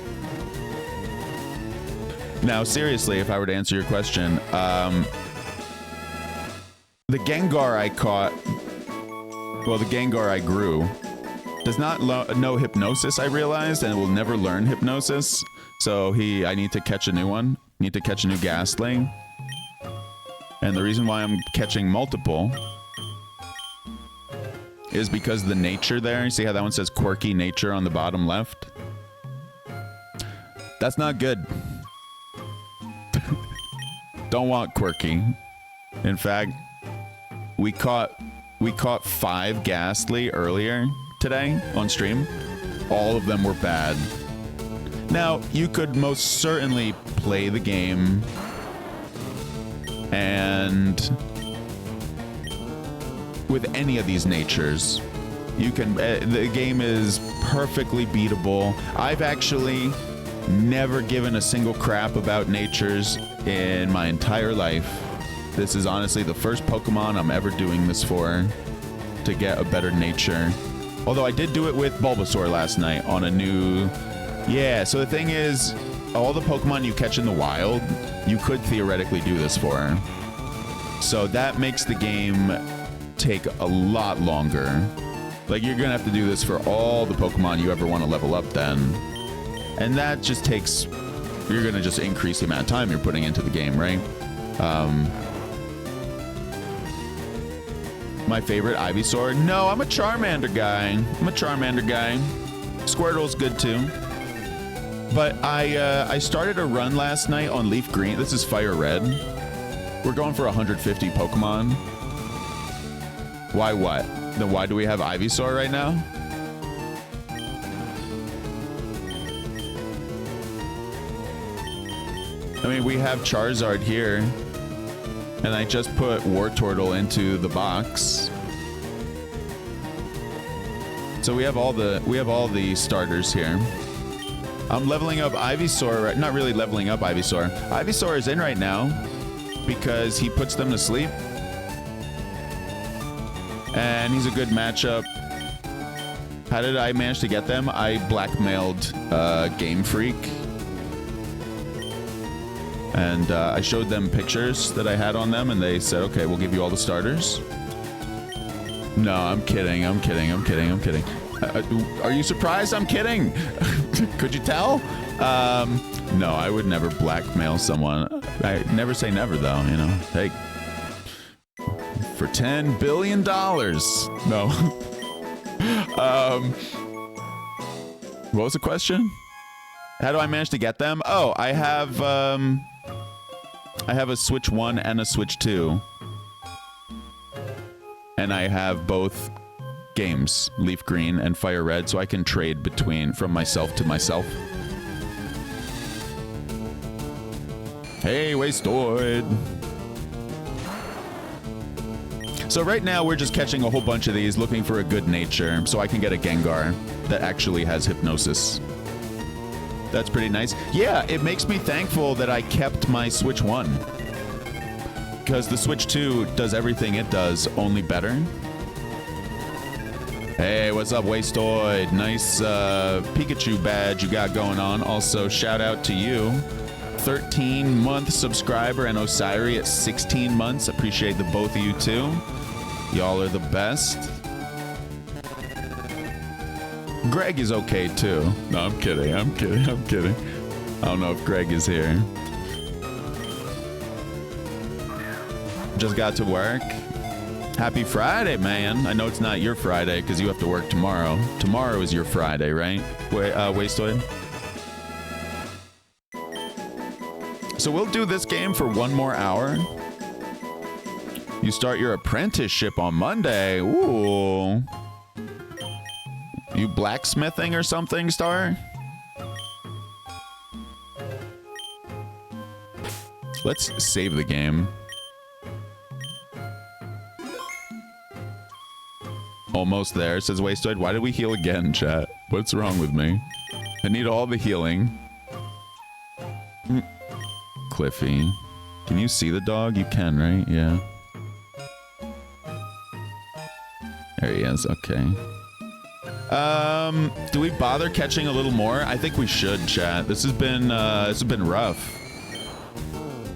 Now, seriously, if I were to answer your question, the Gengar I caught, well, the Gengar I grew, does not know hypnosis, I realized, and it will never learn hypnosis. So I need to catch a new one. Need to catch a new ghastly. And the reason why I'm catching multiple is because the nature there, you see how that one says quirky nature on the bottom left? That's not good. Don't want quirky. In fact, we caught 5 ghastly earlier today on stream. All of them were bad. Now, you could most certainly play the game with any of these natures. You can, the game is perfectly beatable. I've actually never given a single crap about natures in my entire life. This is honestly the first Pokemon I'm ever doing this for, to get a better nature. Although I did do it with Bulbasaur last night on a new... Yeah, so the thing is, all the Pokemon you catch in the wild, you could theoretically do this for. So that makes the game take a lot longer. Like, you're gonna have to do this for all the Pokemon you ever want to level up then. And that just takes... You're gonna just increase the amount of time you're putting into the game, right? My favorite, Ivysaur? No, I'm a Charmander guy. Squirtle's good too. But I started a run last night on Leaf Green. This is FireRed. We're going for 150 Pokemon. Why what? Then why do we have Ivysaur right now? I mean, we have Charizard here. And I just put Wartortle into the box. So we have all the starters here. I'm leveling up Ivysaur, not really leveling up Ivysaur. Ivysaur is in right now because he puts them to sleep. And he's a good matchup. How did I manage to get them? I blackmailed Game Freak. And I showed them pictures that I had on them, and they said, okay, we'll give you all the starters. No, I'm kidding. Are you surprised I'm kidding? Could you tell? No, I would never blackmail someone. I never say never, though, you know. Hey, for $10 billion. No. What was the question? How do I manage to get them? Oh, I have a Switch 1 and a Switch 2. And I have both games, Leaf Green and Fire Red, so I can trade between from myself to myself. Hey, Wastoid. So right now we're just catching a whole bunch of these, looking for a good nature, so I can get a Gengar that actually has hypnosis. That's pretty nice. Yeah, it makes me thankful that I kept my Switch 1. Because the Switch 2 does everything it does, only better. Hey, what's up, Wastoid? Nice Pikachu badge you got going on. Also, shout out to you. 13-month subscriber and Osiri at 16 months. Appreciate the both of you, too. Y'all are the best. Greg is okay, too. No, I'm kidding. I don't know if Greg is here. Just got to work. Happy Friday, man. I know it's not your Friday because you have to work tomorrow. Tomorrow is your Friday, right? Wastoid? So we'll do this game for 1 more hour. You start your apprenticeship on Monday. Ooh. You blacksmithing or something, Star? Let's save the game. Almost there, says Wastoid. Why did we heal again, chat? What's wrong with me? I need all the healing. Cliffy. Can you see the dog? You can, right? Yeah. There he is. Okay. Do we bother catching a little more? I think we should, chat. This has been rough.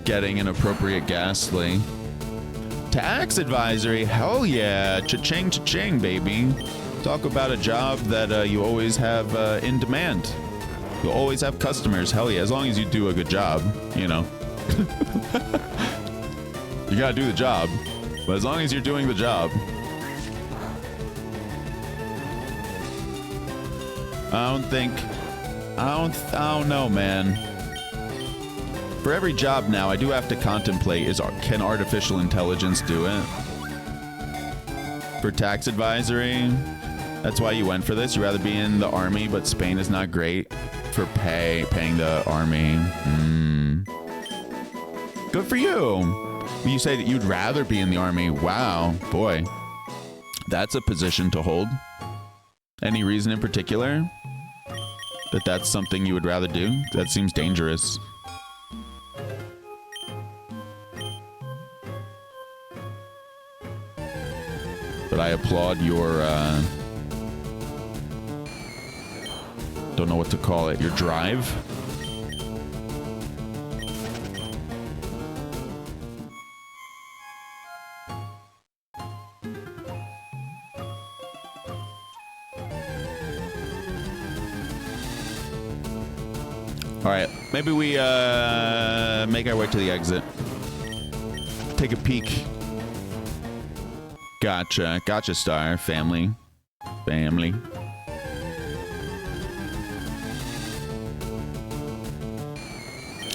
Getting an appropriate ghastly. Tax advisory, hell yeah. Cha-ching, cha-ching, baby. Talk about a job that you always have in demand. You'll always have customers, hell yeah. As long as you do a good job, you know. You gotta do the job. But as long as you're doing the job. I don't know, man. For every job now, I do have to contemplate, can artificial intelligence do it? For tax advisory, that's why you went for this. You'd rather be in the army, but Spain is not great for paying the army. Good for you. You say that you'd rather be in the army. Wow, boy. That's a position to hold. Any reason in particular that that's something you would rather do? That seems dangerous. But I applaud your, don't know what to call it, your drive. All right, maybe we make our way to the exit. Take a peek. Gotcha. Gotcha, Star. Family. Family.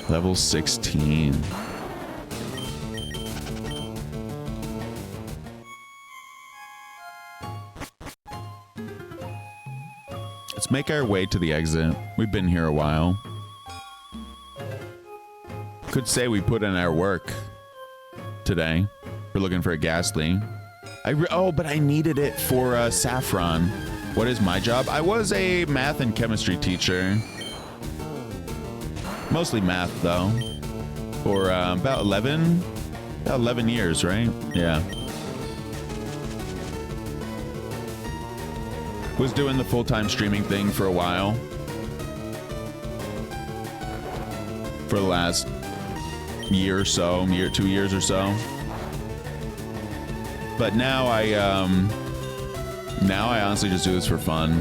Level 16. Let's make our way to the exit. We've been here a while. Could say we put in our work today. We're looking for a ghastly. Oh, but I needed it for Saffron. What is my job? I was a math and chemistry teacher. Mostly math, though. For about 11 years, right? Yeah. Was doing the full-time streaming thing for a while. For the last year or so, 2 years or so. But now I honestly just do this for fun.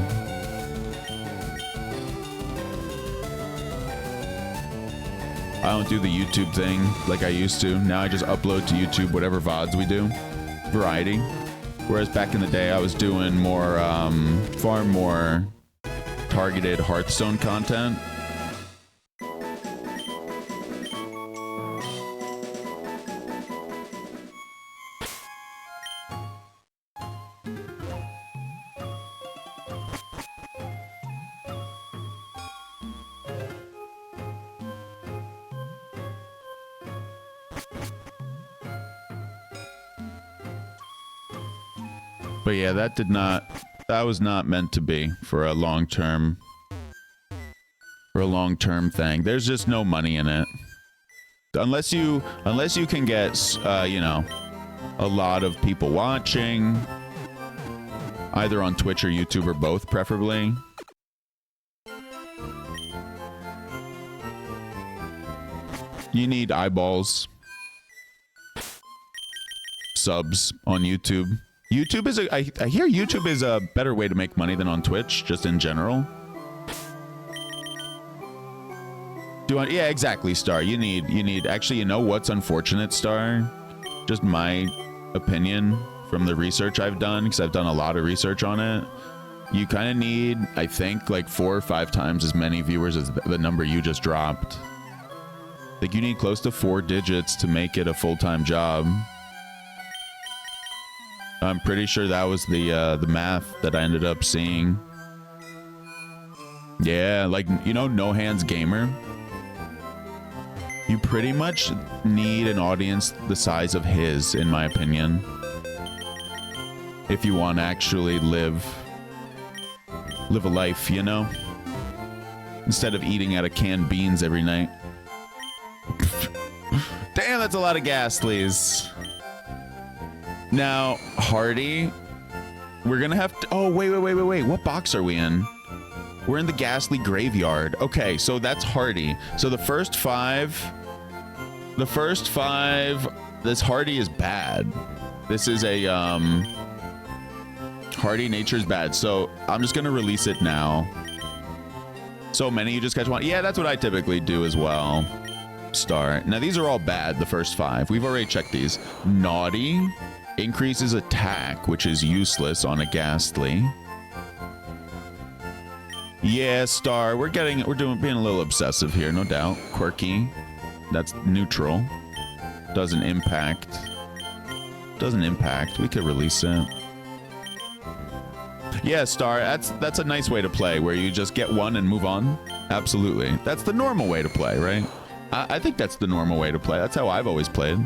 I don't do the YouTube thing like I used to. Now I just upload to YouTube whatever VODs we do. Variety. Whereas back in the day I was doing more, far more targeted Hearthstone content. But yeah, that was not meant to be for a long-term thing. There's just no money in it. Unless you can get, you know, a lot of people watching, either on Twitch or YouTube or both, preferably. You need eyeballs, subs on YouTube. YouTube is I hear YouTube is a better way to make money than on Twitch, just in general. Yeah, exactly, Star. You need actually, you know what's unfortunate, Star? Just my opinion from the research I've done, because I've done a lot of research on it. You kind of need, I think, like 4 or 5 times as many viewers as the number you just dropped. Like, you need close to 4 digits to make it a full-time job. I'm pretty sure that was the math that I ended up seeing. Yeah, like, you know, No Hands Gamer. You pretty much need an audience the size of his, in my opinion, if you want to actually live a life, you know, instead of eating out of canned beans every night. Damn, that's a lot of ghastlies. Now, Hardy, we're gonna have to... Oh, wait. What box are we in? We're in the Ghastly Graveyard. Okay, so that's Hardy. So the first five... This Hardy is bad. This is a, Hardy Nature's bad. So I'm just gonna release it now. So many, you just catch one. Yeah, that's what I typically do as well. Star. Now, these are all bad, the first 5. We've already checked these. Naughty... increases attack, which is useless on a ghastly. Yeah, Star, we're being a little obsessive here, no doubt. Quirky, that's neutral. Doesn't impact. We could release it. Yeah, Star, that's a nice way to play, where you just get one and move on. Absolutely. That's the normal way to play, right? I think that's the normal way to play. That's how I've always played.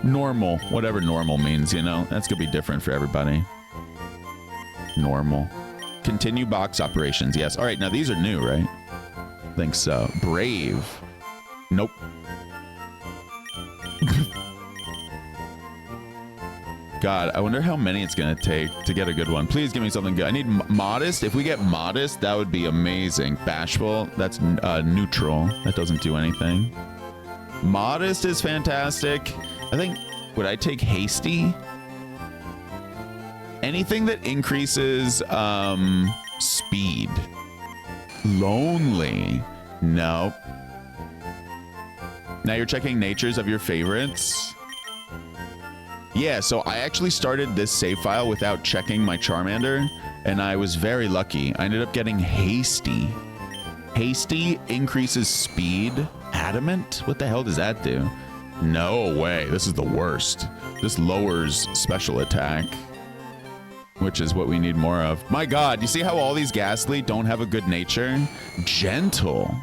Normal, whatever normal means, you know, that's gonna be different for everybody. Normal. Continue box operations. Yes. All right. Now these are new, right? Think so. Brave. Nope. God, I wonder how many it's gonna take to get a good one. Please give me something good. I need modest. If we get modest, that would be amazing. Bashful, that's neutral. That doesn't do anything. Modest is fantastic. I think, would I take hasty? Anything that increases speed. Lonely. Nope. Now you're checking natures of your favorites. Yeah, so I actually started this save file without checking my Charmander, and I was very lucky. I ended up getting Hasty. Hasty increases speed. Adamant? What the hell does that do? No way. This is the worst. This lowers special attack, which is what we need more of. My God, you see how all these Ghastly don't have a good nature? Gentle.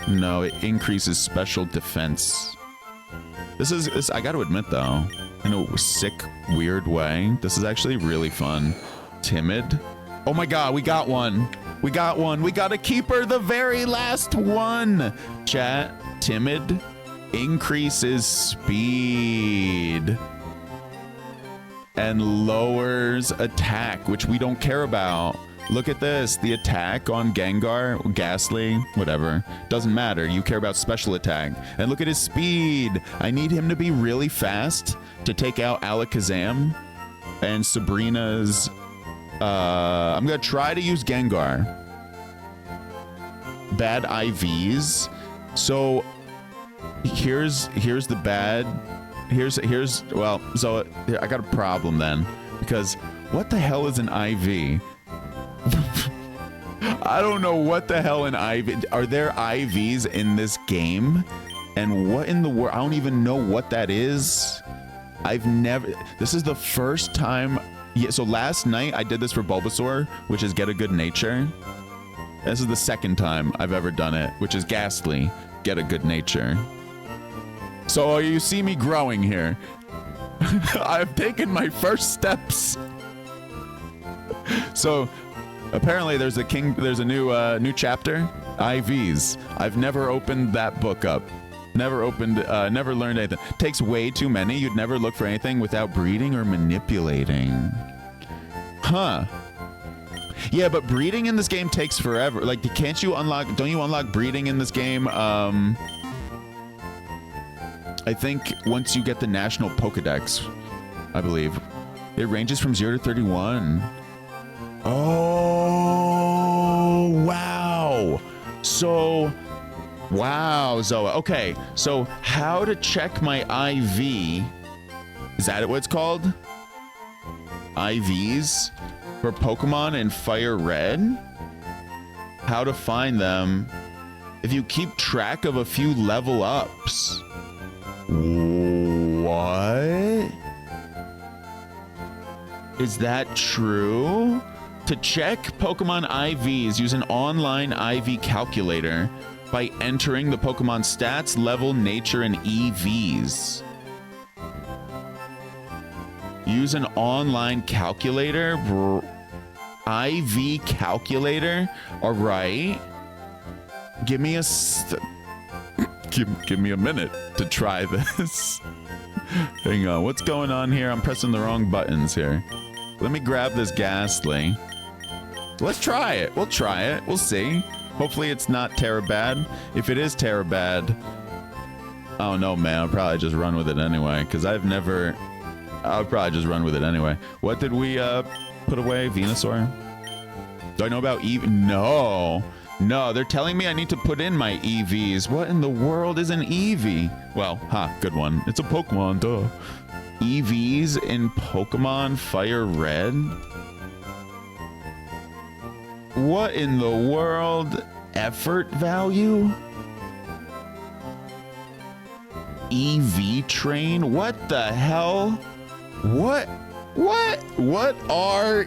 No, it increases special defense. This I gotta admit though, in a sick, weird way, this is actually really fun. Timid. Oh my God, we got one. We got one. We got a keeper, the very last one. Chat, timid increases speed and lowers attack, which we don't care about. Look at this. The attack on Gengar, Ghastly, whatever. Doesn't matter. You care about special attack. And look at his speed. I need him to be really fast to take out Alakazam and Sabrina's... I'm going to try to use Gengar. Bad IVs. So here's the bad... Well, so I got a problem then. Because what the hell is an IV? I don't know what the hell an IV... Are there IVs in this game? And what in the world? I don't even know what that is. I've never... This is the first time... Yeah, so last night I did this for Bulbasaur, which is get a good nature. This is the second time I've ever done it, which is Ghastly, get a good nature. So you see me growing here. I've taken my first steps. So... Apparently, there's a new chapter, IVs. I've never opened that book up. Never learned anything. Takes way too many. You'd never look for anything without breeding or manipulating. Huh. Yeah, but breeding in this game takes forever. Like, don't you unlock breeding in this game? I think once you get the national Pokedex, I believe. It ranges from 0 to 31. Oh, wow. So, wow, Zoa. Okay, so how to check my IV? Is that what it's called? IVs for Pokemon in FireRed? How to find them if you keep track of a few level ups. What? Is that true? To check Pokemon IVs, use an online IV calculator by entering the Pokemon stats, level, nature, and EVs. Use an online calculator? IV calculator? All right. Give me a... give me a minute to try this. Hang on. What's going on here? I'm pressing the wrong buttons here. Let me grab this Ghastly. Let's try it. We'll try it. We'll see. Hopefully it's not Terabad. If it is Terabad, oh no, man, I'll probably just run with it anyway. Because I'll probably just run with it anyway. What did we put away? Venusaur? Do I know about EV? No. No, they're telling me I need to put in my EVs. What in the world is an EV? Well, good one. It's a Pokemon, duh. EVs in Pokemon FireRed? What in the world? Effort value? EV train? What the hell? What are...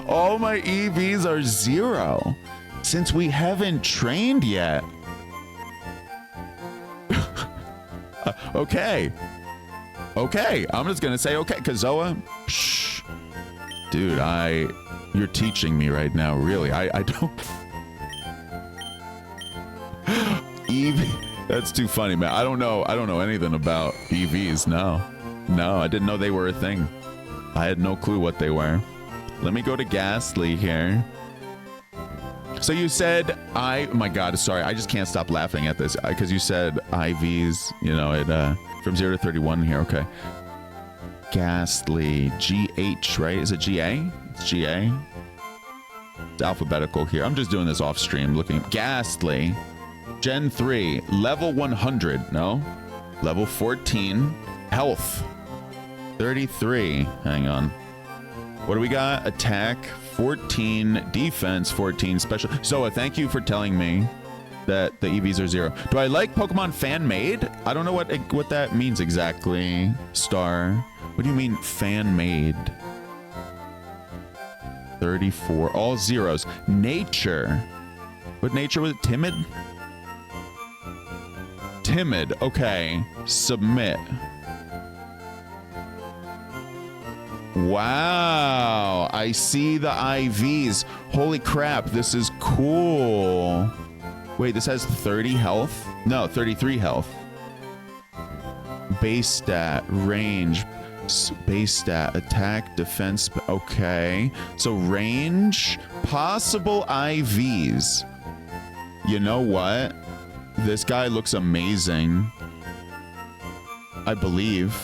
All my EVs are 0 since we haven't trained yet. Okay. Okay. I'm just gonna say okay. Kazoa. Shh. Dude, you're teaching me right now. Really. I don't. Eevee. That's too funny, man. I don't know anything about EVs. No, I didn't know they were a thing. I had no clue what they were. Let me go to Ghastly here. So you said my God, sorry, I just can't stop laughing at this because you said IVs, you know, it from 0 to 31 here. Okay. Ghastly, GH, right? Is it GA? It's GA. It's alphabetical here. I'm just doing this off stream, looking. Ghastly, Gen 3, level 100. No, level 14. Health, 33. Hang on. What do we got? Attack 14, defense 14, special. So thank you for telling me that the EVs are 0. Do I like Pokemon fan-made? I don't know what that means exactly. Star. What do you mean fan-made? 34. All zeros. Nature. What nature was it? Timid? Timid. Okay. Submit. Wow, I see the IVs. Holy crap, this is cool. Wait, this has 30 health? No, 33 health. Base stat, range, base stat, attack, defense. Okay, so range, possible IVs. You know what? This guy looks amazing. I believe.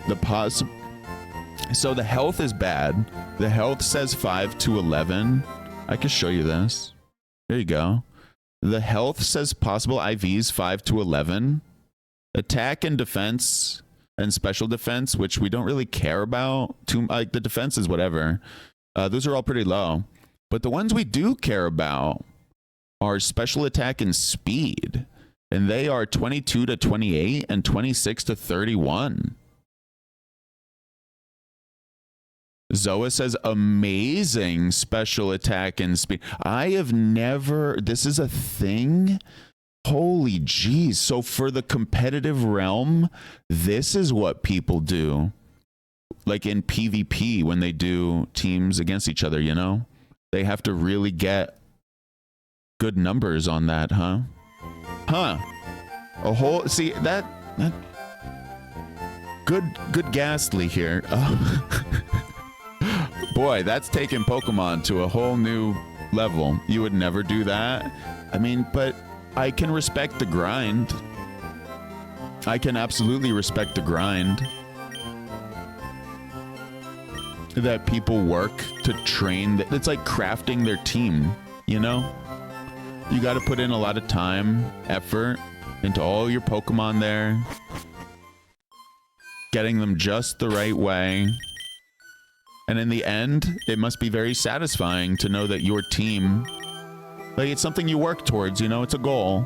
The possible. So the health is bad. The health says 5 to 11. I can show you this. There you go. The health says possible IVs 5 to 11. Attack and defense and special defense, which we don't really care about. Like the defense is whatever. Those are all pretty low. But the ones we do care about are special attack and speed. And they are 22 to 28 and 26 to 31. Zoa says amazing special attack and speed. I have never, this is a thing? Holy jeez. So for the competitive realm, this is what people do. Like in PvP when they do teams against each other, you know? They have to really get good numbers on that, huh? Huh. A whole, see, that good Ghastly here. Boy, that's taking Pokemon to a whole new level. You would never do that. I mean, but I can respect the grind. I can absolutely respect the grind. That people work to train. It's like crafting their team, you know? You got to put in a lot of time, effort into all your Pokemon there. Getting them just the right way. And in the end, it must be very satisfying to know that your team, like it's something you work towards, you know, it's a goal.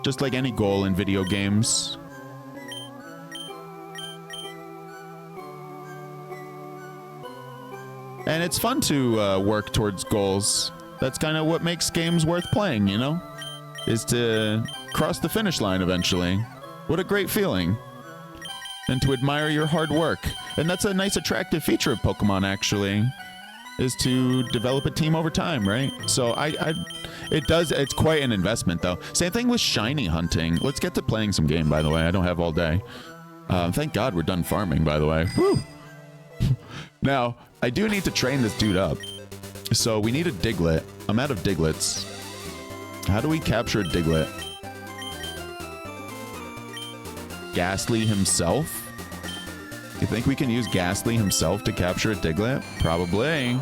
Just like any goal in video games. And it's fun to work towards goals. That's kind of what makes games worth playing, you know? Is to cross the finish line eventually. What a great feeling. And to admire your hard work. And that's a nice attractive feature of Pokemon, actually, is to develop a team over time, right? So it's quite an investment, though. Same thing with shiny hunting. Let's get to playing some game, by the way. I don't have all day. Thank God we're done farming, by the way. Woo! Now, I do need to train this dude up. So we need a Diglett. I'm out of Diglets. How do we capture a Diglett? Ghastly himself? You think we can use Ghastly himself to capture a Diglett? Probably.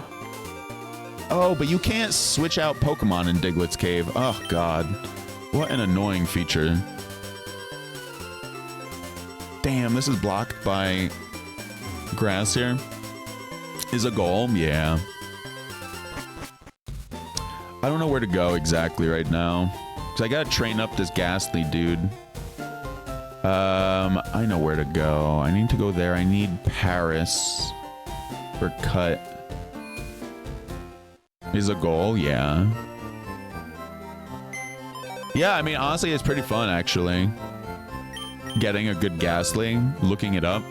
Oh, but you can't switch out Pokemon in Diglett's cave. Oh, God. What an annoying feature. Damn, this is blocked by grass here. Is a goal? Yeah. I don't know where to go exactly right now. Because I gotta train up this Ghastly dude. I know where to go. I need to go there. I need Paris for cut. Is a goal? Yeah. Yeah, I mean, honestly, it's pretty fun, actually. getting a good ghastly, looking it up.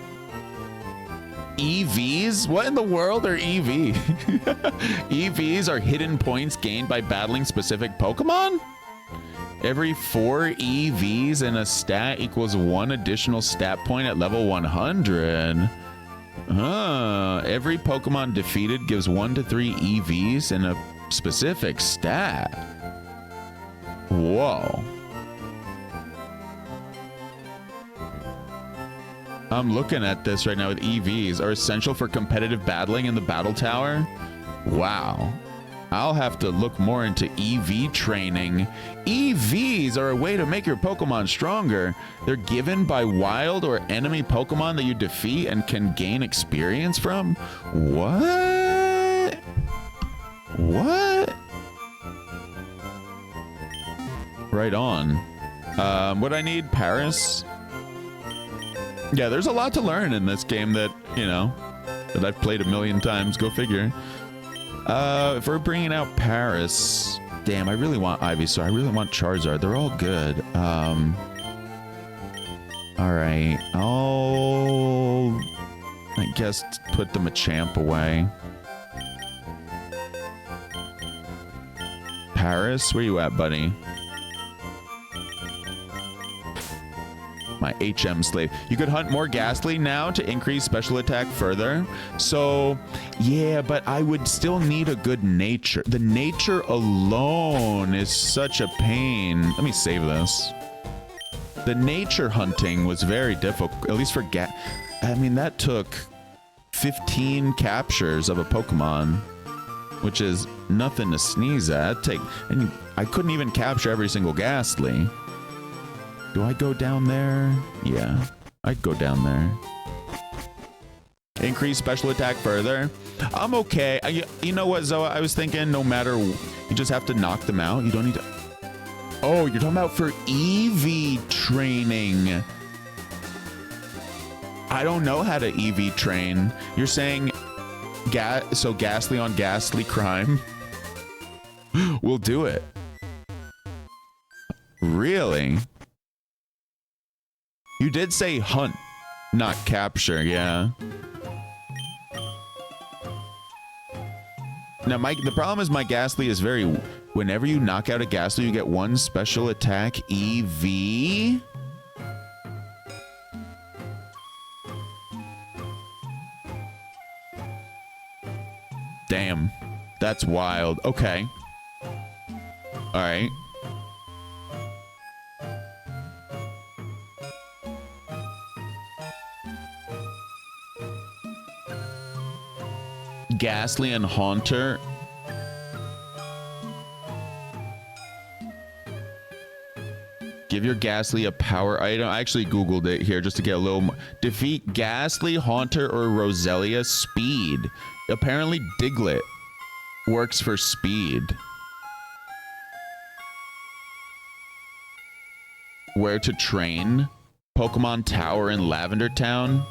EVs? What in the world are EV? EVs are hidden points gained by battling specific Pokemon? Every 4 EVs in a stat equals 1 additional stat point at level 100. Every Pokemon defeated gives 1 to 3 EVs in a specific stat. Whoa. I'm looking at this right now with EVs are essential for competitive battling in the battle tower. Wow. I'll have to look more into EV training. EVs are a way to make your Pokemon stronger. They're given by wild or enemy Pokemon that you defeat and can gain experience from. What? What? Right on. What I need? Paris? Yeah, there's a lot to learn in this game that, you know, that I've played a million times. Go figure. If we're bringing out Paris, damn, I really want Ivysaur. I really want Charizard. They're all good. All right. I'll, I guess, put the Machamp away. Paris, where you at, buddy? My HM slave. You could hunt more Ghastly now to increase special attack further. So, yeah, but I would still need a good nature. The nature alone is such a pain. Let me save this. The nature hunting was very difficult, at least for I mean, that took 15 captures of a Pokemon, which is nothing to sneeze at. And I couldn't even capture every single Ghastly. Do I go down there? Yeah, I'd go down there. Increase special attack further. I'm okay. You know what, Zoa? I was thinking no matter, you just have to knock them out. You don't need to. Oh, you're talking about for EV training. I don't know how to EV train. You're saying so Ghastly on Ghastly crime? We'll do it. Really? You did say hunt, not capture, yeah. Now, the problem is my Ghastly is very... Whenever you knock out a Ghastly, you get 1 special attack EV. Damn. That's wild. Okay. All right. Ghastly and Haunter. Give your Ghastly a power item. I actually Googled it here just to get a little more. Defeat Ghastly, Haunter, or Roselia speed. Apparently Diglett works for speed. Where to train. Pokemon Tower in Lavender Town.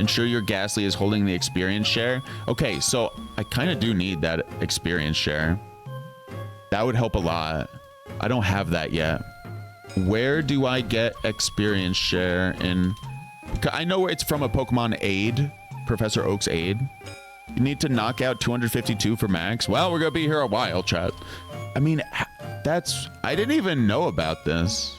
Ensure your Ghastly is holding the experience share. Okay, so I kind of do need that experience share. That would help a lot. I don't have that yet. Where do I get experience share in? I know where it's from a Pokemon aid. Professor Oak's aid. You need to knock out 252 for max. Well, we're going to be here a while, chat. I mean, I didn't even know about this.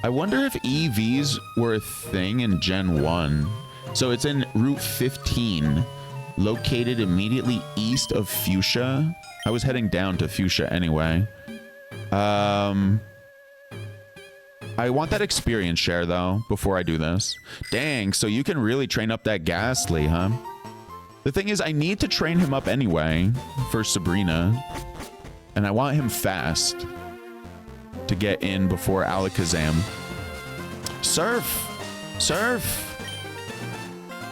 I wonder if EVs were a thing in Gen 1. So it's in Route 15, located immediately east of Fuchsia. I was heading down to Fuchsia anyway. I want that experience share, though, before I do this. Dang, so you can really train up that Ghastly, huh? The thing is, I need to train him up anyway for Sabrina. And I want him fast to get in before Alakazam. Surf! Surf!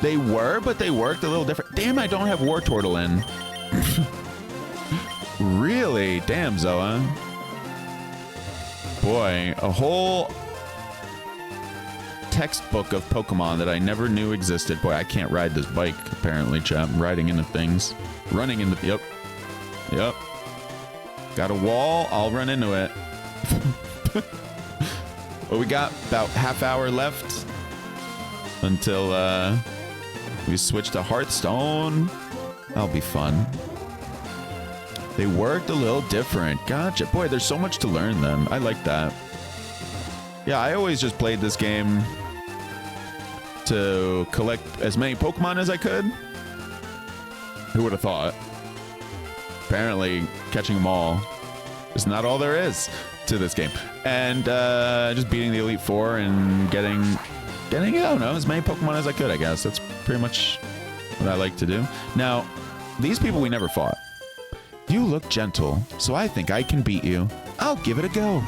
They were, but they worked a little different. Damn, I don't have Wartortle in. Really? Damn, Zoa. Boy, a whole textbook of Pokemon that I never knew existed. Boy, I can't ride this bike, apparently, chat. I'm riding into things. Running into... Yep. Yep. Got a wall. I'll run into it. Well, we got about half hour left until we switch to Hearthstone. That'll be fun. They worked a little different. Gotcha. Boy, there's so much to learn then. I like that. Yeah, I always just played this game to collect as many Pokemon as I could. Who would have thought? Apparently, catching them all is not all there is to this game. And just beating the Elite Four and getting, I don't know, as many Pokemon as I could, I guess. That's pretty much what I like to do. Now, these people we never fought. You look gentle, so I think I can beat you. I'll give it a go.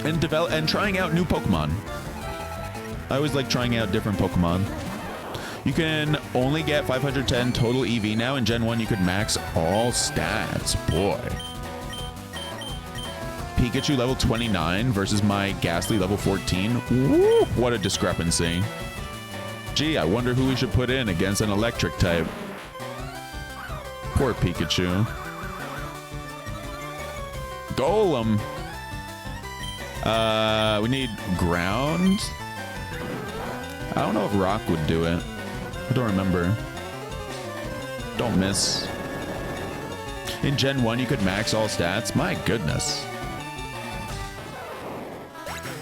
And trying out new Pokemon. I always like trying out different Pokemon. You can only get 510 total EV now. In Gen 1, you could max all stats. Boy. Pikachu level 29 versus my Ghastly level 14. Woo, what a discrepancy. Gee, I wonder who we should put in against an electric type. Poor Pikachu. Golem. We need ground. I don't know if rock would do it. I don't remember. Don't miss. In Gen 1, you could max all stats. My goodness.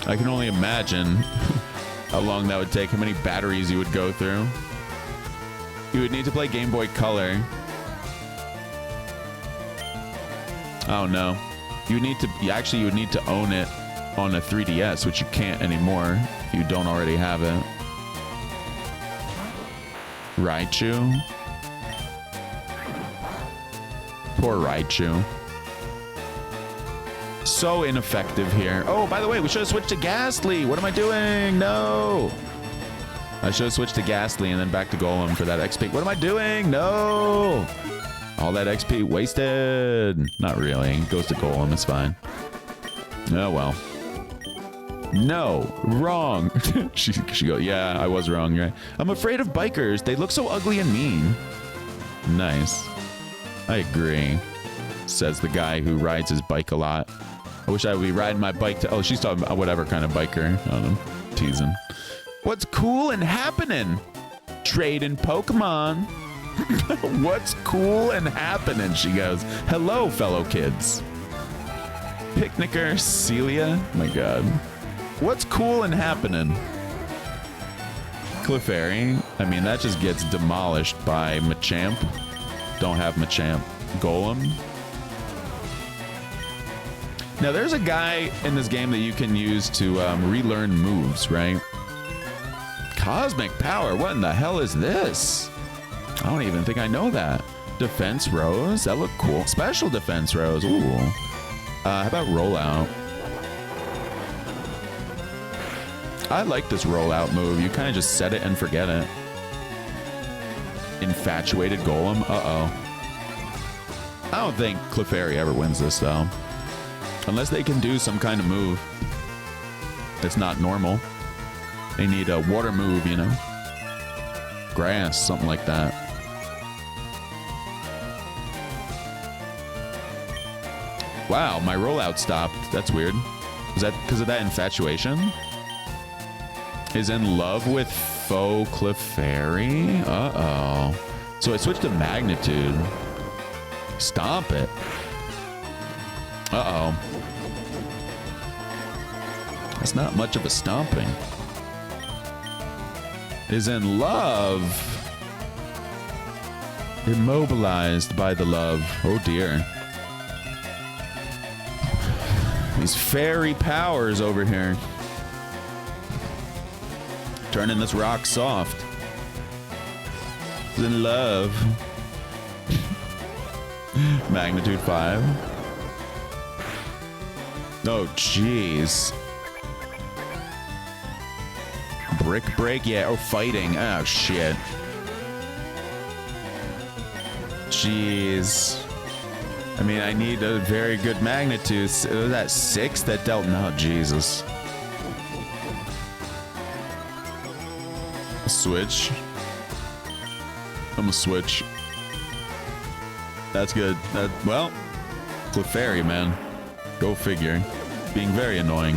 I can only imagine how long that would take, how many batteries you would go through. You would need to play Game Boy Color. Oh no. You would need to, actually you would need to own it on a 3DS, which you can't anymore if you don't already have it. Raichu. Poor Raichu. So ineffective here. Oh, by the way, we should have switched to Ghastly. What am I doing? No. I should have switched to Ghastly and then back to Golem for that XP. What am I doing? No. All that XP wasted. Not really. It goes to Golem. It's fine. Oh, well. No. Wrong. she goes, yeah, I was wrong, right? I'm afraid of bikers. They look so ugly and mean. Nice. I agree, says the guy who rides his bike a lot. I wish I would be riding my bike to... Oh, she's talking about whatever kind of biker. I don't know. Teasing. What's cool and happening? Trading Pokemon. What's cool and happening? She goes. Hello, fellow kids. Picnicker Celia. My God. What's cool and happening? Clefairy. I mean, that just gets demolished by Machamp. Don't have Machamp. Golem. Now, there's a guy in this game that you can use to relearn moves, right? Cosmic Power. What in the hell is this? I don't even think I know that. Defense Rose. That looked cool. Special Defense Rose. Ooh. How about Rollout? I like this Rollout move. You kind of just set it and forget it. Infatuated Golem. Uh-oh. I don't think Clefairy ever wins this, though. Unless they can do some kind of move that's not normal. They need a water move, you know? Grass, something like that. Wow, my rollout stopped. That's weird. Is that because of that infatuation? Is in love with faux Clefairy? Uh-oh. So I switched to Magnitude. Stomp it. Uh-oh. That's not much of a stomping. Is in love. Immobilized by the love. Oh dear. These fairy powers over here. Turning this rock soft. Is in love. Magnitude 5. Oh, jeez. Brick break? Yeah, oh, fighting. Oh, shit. Jeez. I mean, I need a very good magnitude. Was that 6 that dealt? No, Jesus. Switch. I'm gonna switch. That's good. Well, Clefairy, man. Go figure. being very annoying.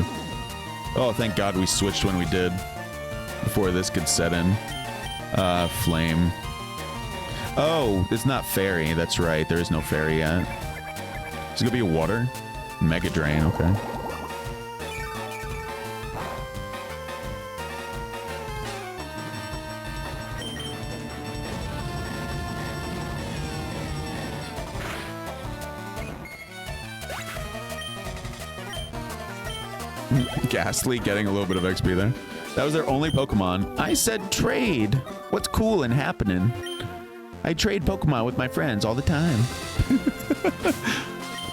Oh, thank God we switched when we did. Before this could set in. Flame. Oh, it's not fairy. That's right. There is no fairy yet. Is it gonna be a water? Mega Drain, okay. Ghastly getting a little bit of XP there. That was their only Pokemon. I said trade. What's cool and happening? I trade Pokemon with my friends all the time.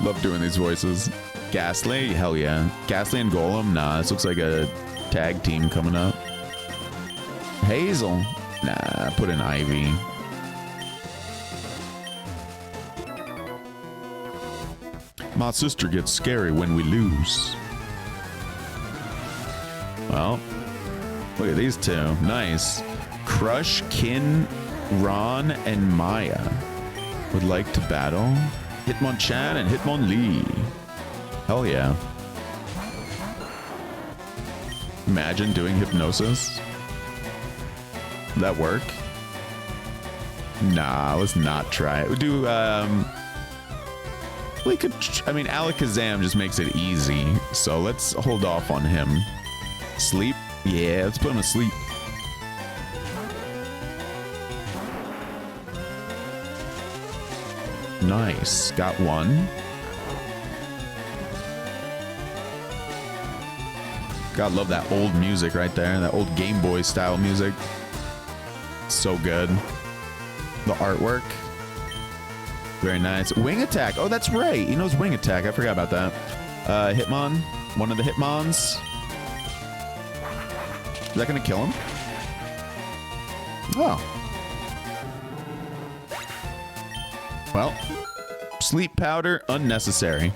Love doing these voices. Ghastly? Hell yeah. Ghastly and Golem? Nah, this looks like a tag team coming up. Hazel? Nah, put in Ivy. My sister gets scary when we lose. Well, look at these two. Nice. Crush, Kin, Ron, and Maya would like to battle. Hitmonchan and Hitmonlee. Hell yeah. Imagine doing hypnosis. Would that work? Nah, let's not try it. We do, we could, I mean, Alakazam just makes it easy. So let's hold off on him. Sleep? Yeah, let's put him to sleep. Nice. Got one. God, love that old music right there. That old Game Boy style music. So good. The artwork. Very nice. Wing attack. Oh, that's right. He knows wing attack. I forgot about that. Hitmon. One of the Hitmons. Is that going to kill him? Oh. Well, sleep powder, unnecessary.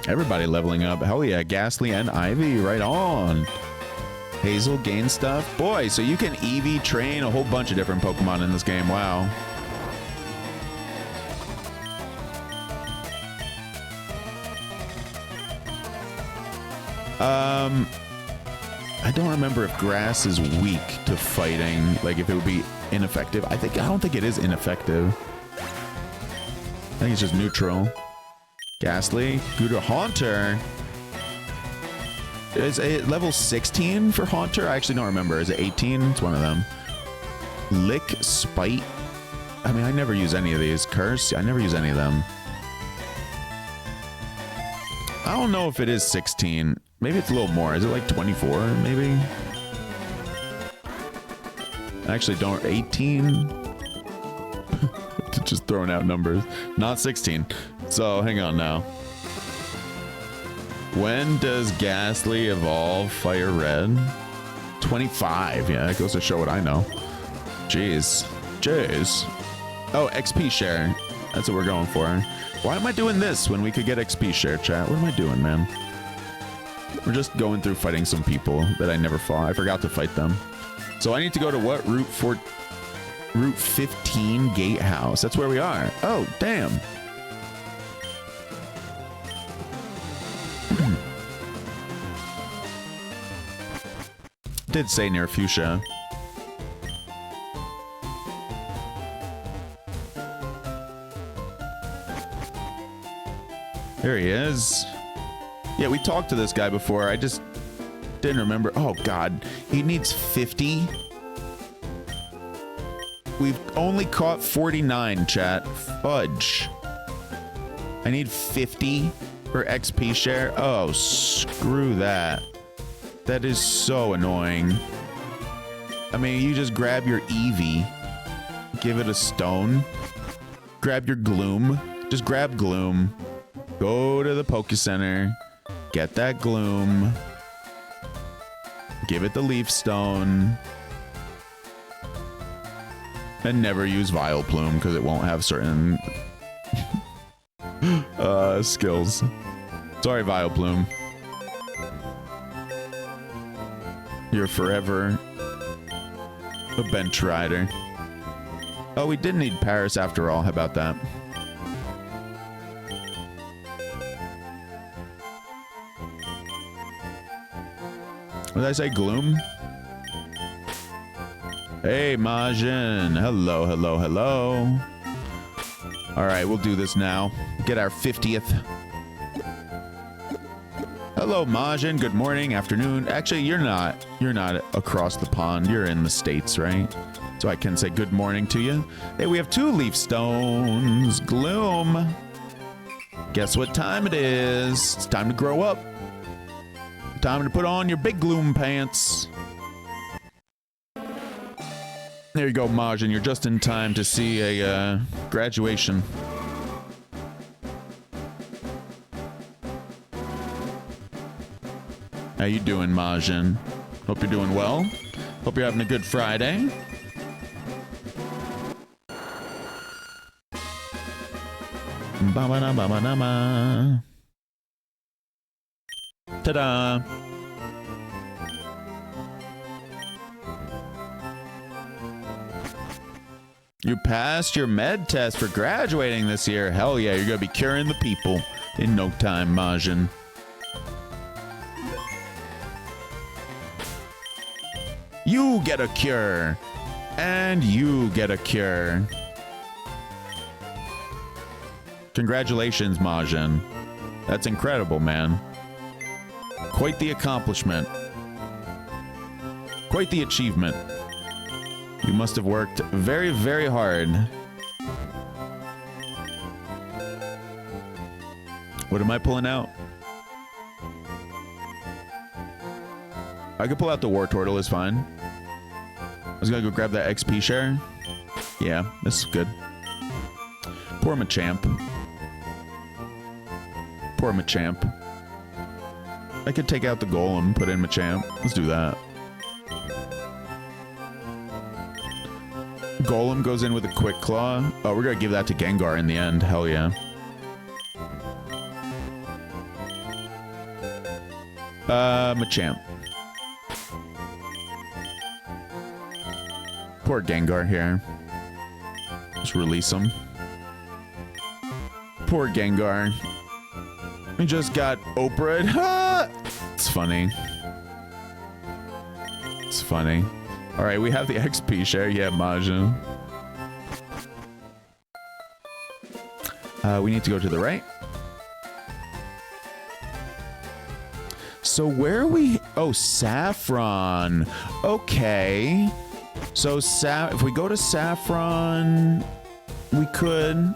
Everybody leveling up. Hell yeah, Ghastly and Ivy, right on. Hazel gain stuff. Boy, so you can EV train a whole bunch of different Pokemon in this game. Wow. I don't remember if grass is weak to fighting, like if it would be ineffective. I don't think it is ineffective. I think it's just neutral. Ghastly, Gouda Haunter. Is it level 16 for Haunter? I actually don't remember. Is it 18? It's one of them. Lick, Spite. I mean, I never use any of these. Curse, I never use any of them. I don't know if it is 16. Maybe it's a little more. Is it like 24, maybe? I actually don't. 18? Just throwing out numbers. Not 16. So, hang on now. When does Ghastly evolve FireRed? 25. Yeah, that goes to show what I know. Jeez. Jeez. Oh, XP share. That's what we're going for. Why am I doing this when we could get XP share, chat? What am I doing, man? We're just going through fighting some people that I never fought. I forgot to fight them. So I need to go to what? Route 15 Gatehouse. That's where we are. Oh, damn. Did say near Fuchsia. There he is. Yeah, we talked to this guy before. I just didn't remember. Oh, God. He needs 50. We've only caught 49, chat. Fudge. I need 50 for XP share. Oh, screw that. That is so annoying. I mean, you just grab your Eevee. Give it a stone. Grab your Gloom. Just grab Gloom. Go to the Poke Center. Get that Gloom. Give it the Leaf Stone. And never use Vileplume because it won't have certain skills. Sorry, Vileplume. You're forever a bench rider. Oh, we did need Paris after all. How about that? What did I say? Gloom? Hey, Majin. Hello, hello, hello. All right, we'll do this now. Get our 50th. Hello, Majin. Good morning, afternoon. Actually, you're not across the pond. You're in the States, right? So I can say good morning to you. Hey, we have 2 leaf stones. Gloom. Guess what time it is? It's time to grow up. Time to put on your big Gloom pants. There you go, Majin. You're just in time to see a graduation. How you doing, Majin? Hope you're doing well. Hope you're having a good Friday. Ba-ba-da-ba-ba-da-ba. Ta-da! You passed your med test for graduating this year. Hell yeah, you're gonna be curing the people in no time, Majin. You get a cure. And you get a cure. Congratulations, Majin. That's incredible, man. Quite the accomplishment. Quite the achievement. You must have worked very, very hard. What am I pulling out? I could pull out the War Turtle, is fine. I was gonna go grab that XP share. Yeah, this is good. Poor Machamp. Poor Machamp. I could take out the Golem and put in Machamp. Let's do that. Golem goes in with a Quick Claw. Oh, we're gonna give that to Gengar in the end. Hell yeah. Machamp. Poor Gengar here. Just release him. Poor Gengar. We just got Oprah. It's funny. It's funny. All right, we have the XP share. Yeah, Majin. We need to go to the right. So where are we? Oh, Saffron. Okay. So if we go to Saffron, we could.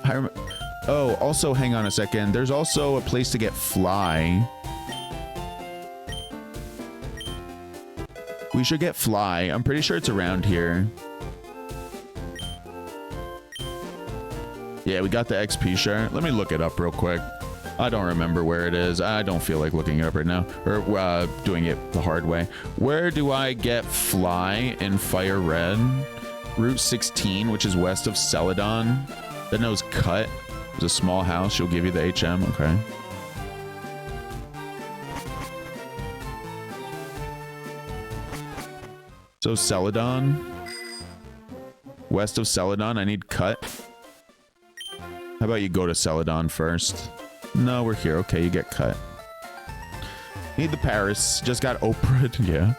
Oh, also, hang on a second. There's also a place to get Fly. We should get Fly. I'm pretty sure it's around here. Yeah, we got the XP share. Let me look it up real quick. I don't remember where it is. I don't feel like looking it up right now. Or doing it the hard way. Where do I get Fly in FireRed? Route 16, which is west of Celadon. That knows Cut. There's a small house. She'll give you the HM. Okay. So Celadon. West of Celadon, I need Cut. How about you go to Celadon first? No, we're here. Okay, you get Cut. Need the Paris. Just got Oprah. Yeah.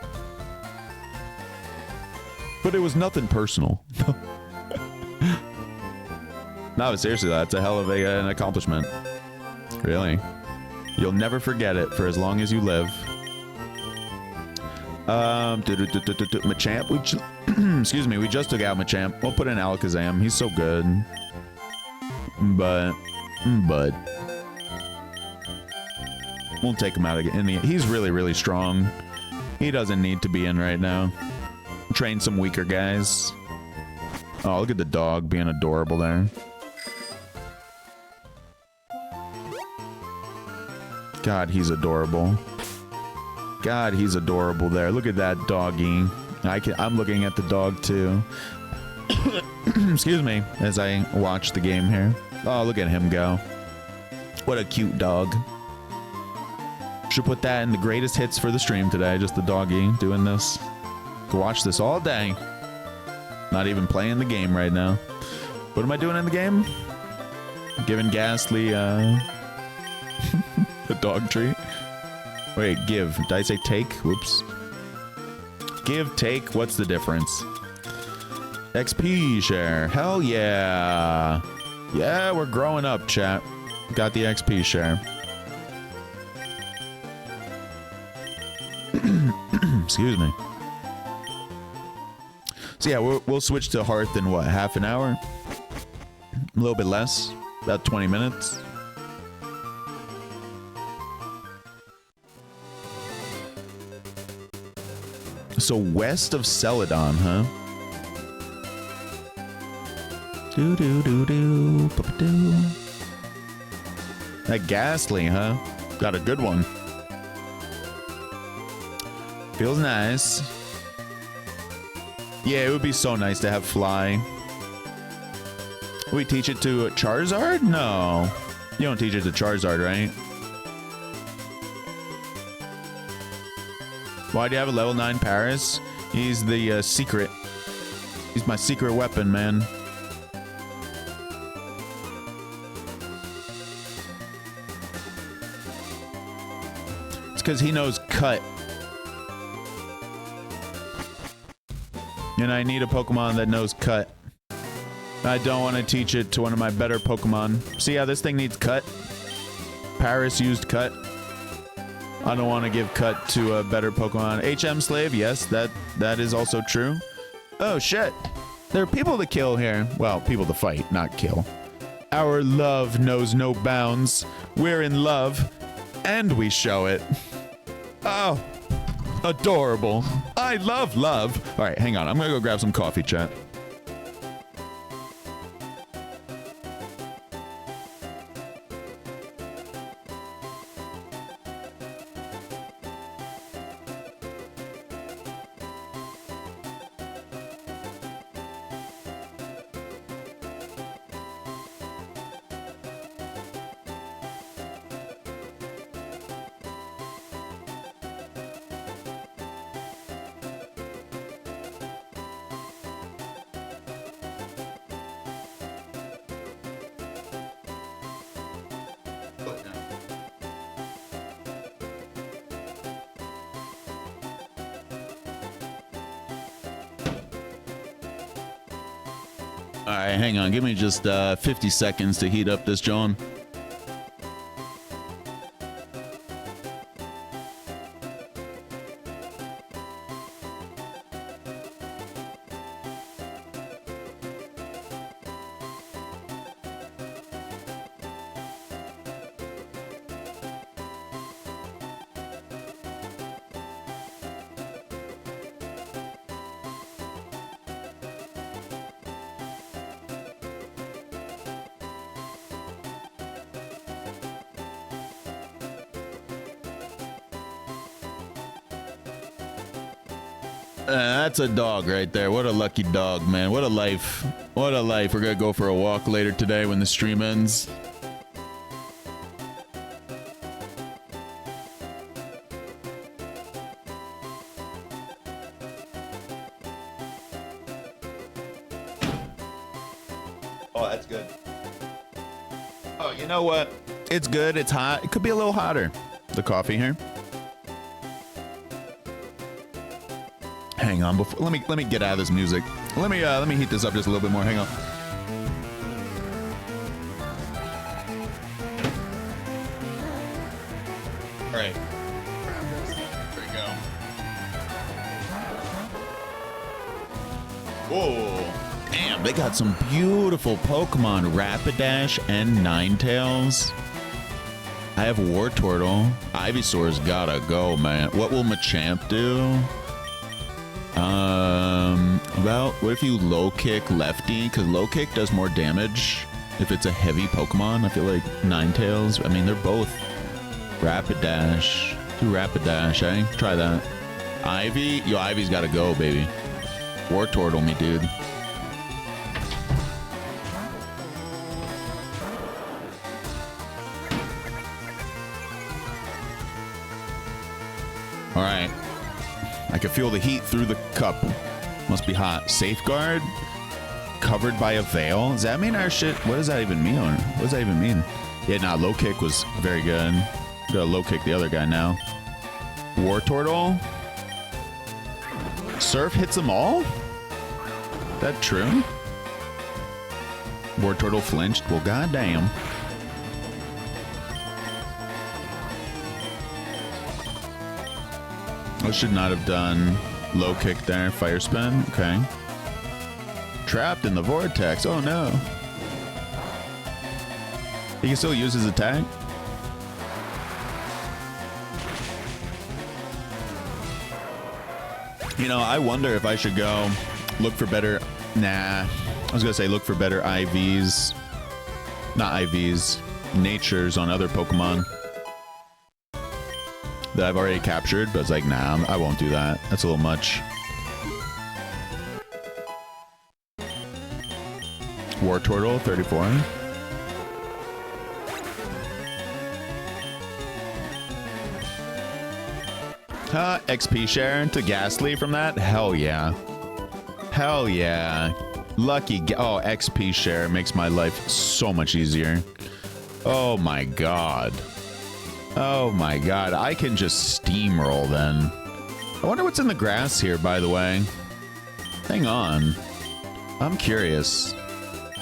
But it was nothing personal. No, but seriously, that's a hell of an accomplishment. Really. You'll never forget it for as long as you live. Machamp, excuse me, we just took out Machamp. We'll put in Alakazam. He's so good. But we'll take him out again. He's really, really strong. He doesn't need to be in right now. Train some weaker guys. Oh, look at the dog being adorable there. God, he's adorable. God, he's adorable there. Look at that doggy. I'm looking at the dog too. Excuse me, as I watch the game here. Oh, look at him go. What a cute dog. Should put that in the greatest hits for the stream today. Just the doggy doing this. Could watch this all day. Not even playing the game right now. What am I doing in the game? Giving Ghastly a dog treat. Wait, give. Did I say take? Whoops. give, take. What's the difference? XP share. Hell yeah. Yeah, we're growing up, chat. Got the XP share. Excuse me. So yeah, we'll switch to Hearth in what, half an hour? A little bit less, about 20 minutes. So west of Celadon, huh? Do do do do do. That ghastly, huh? Got a good one. Feels nice. Yeah, it would be so nice to have fly. We teach it to Charizard? No. You don't teach it to Charizard, right? Why do you have a level 9 Paris? He's the secret. He's my secret weapon, man. It's because he knows cut. And I need a Pokemon that knows cut. I don't want to teach it to one of my better Pokemon. See how this thing needs cut? Paris used cut. I don't want to give cut to a better Pokemon. HM Slave, yes, that is also true. Oh shit. There are people to kill here. Well, people to fight, not kill. Our love knows no bounds. We're in love, and we show it. Oh, adorable. I love love. All right, hang on. I'm gonna go grab some coffee, chat. All right, hang on. Give me just 50 seconds to heat up this John. That's a dog right there. What a lucky dog, man. What a life. What a life. We're gonna go for a walk later today when the stream ends. Oh, that's good. Oh, you know what? It's good. It's hot. It could be a little hotter. The coffee here. Hang on, before let me get out of this music. Let me heat this up just a little bit more. Hang on. All right. There we go. Whoa. Damn, they got some beautiful Pokemon. Rapidash and Ninetales. I have Wartortle. Ivysaur's gotta go, man. What will Machamp do? Well, what if you low kick lefty? Because low kick does more damage if it's a heavy Pokemon. I feel like Ninetales. I mean, they're both Rapidash. Do Rapidash, eh? Try that. Ivy? Yo, Ivy's gotta go, baby. Wartortle me, dude. All right. I can feel the heat through the cup. Must be hot. Safeguard? Covered by a veil? Does that mean our shit? What does that even mean? What does that even mean? Yeah, nah, low kick was very good. Gotta low kick the other guy now. Wartortle? Surf hits them all? That true? War Turtle flinched? Well, goddamn. I should not have done low kick there. Fire spin. Okay. Trapped in the vortex. Oh no. He can still use his attack. You know, I wonder if I should go look for better... Nah. I was going to say look for better IVs. Not IVs. Natures on other Pokemon that I've already captured, but it's like, nah, I won't do that. That's a little much. War Turtle, 34. XP share to Ghastly from that? Hell yeah. Hell yeah. Lucky. Oh, XP share makes my life so much easier. Oh my god. Oh my god. I can just steamroll then. I wonder what's in the grass here, by the way. Hang on. I'm curious.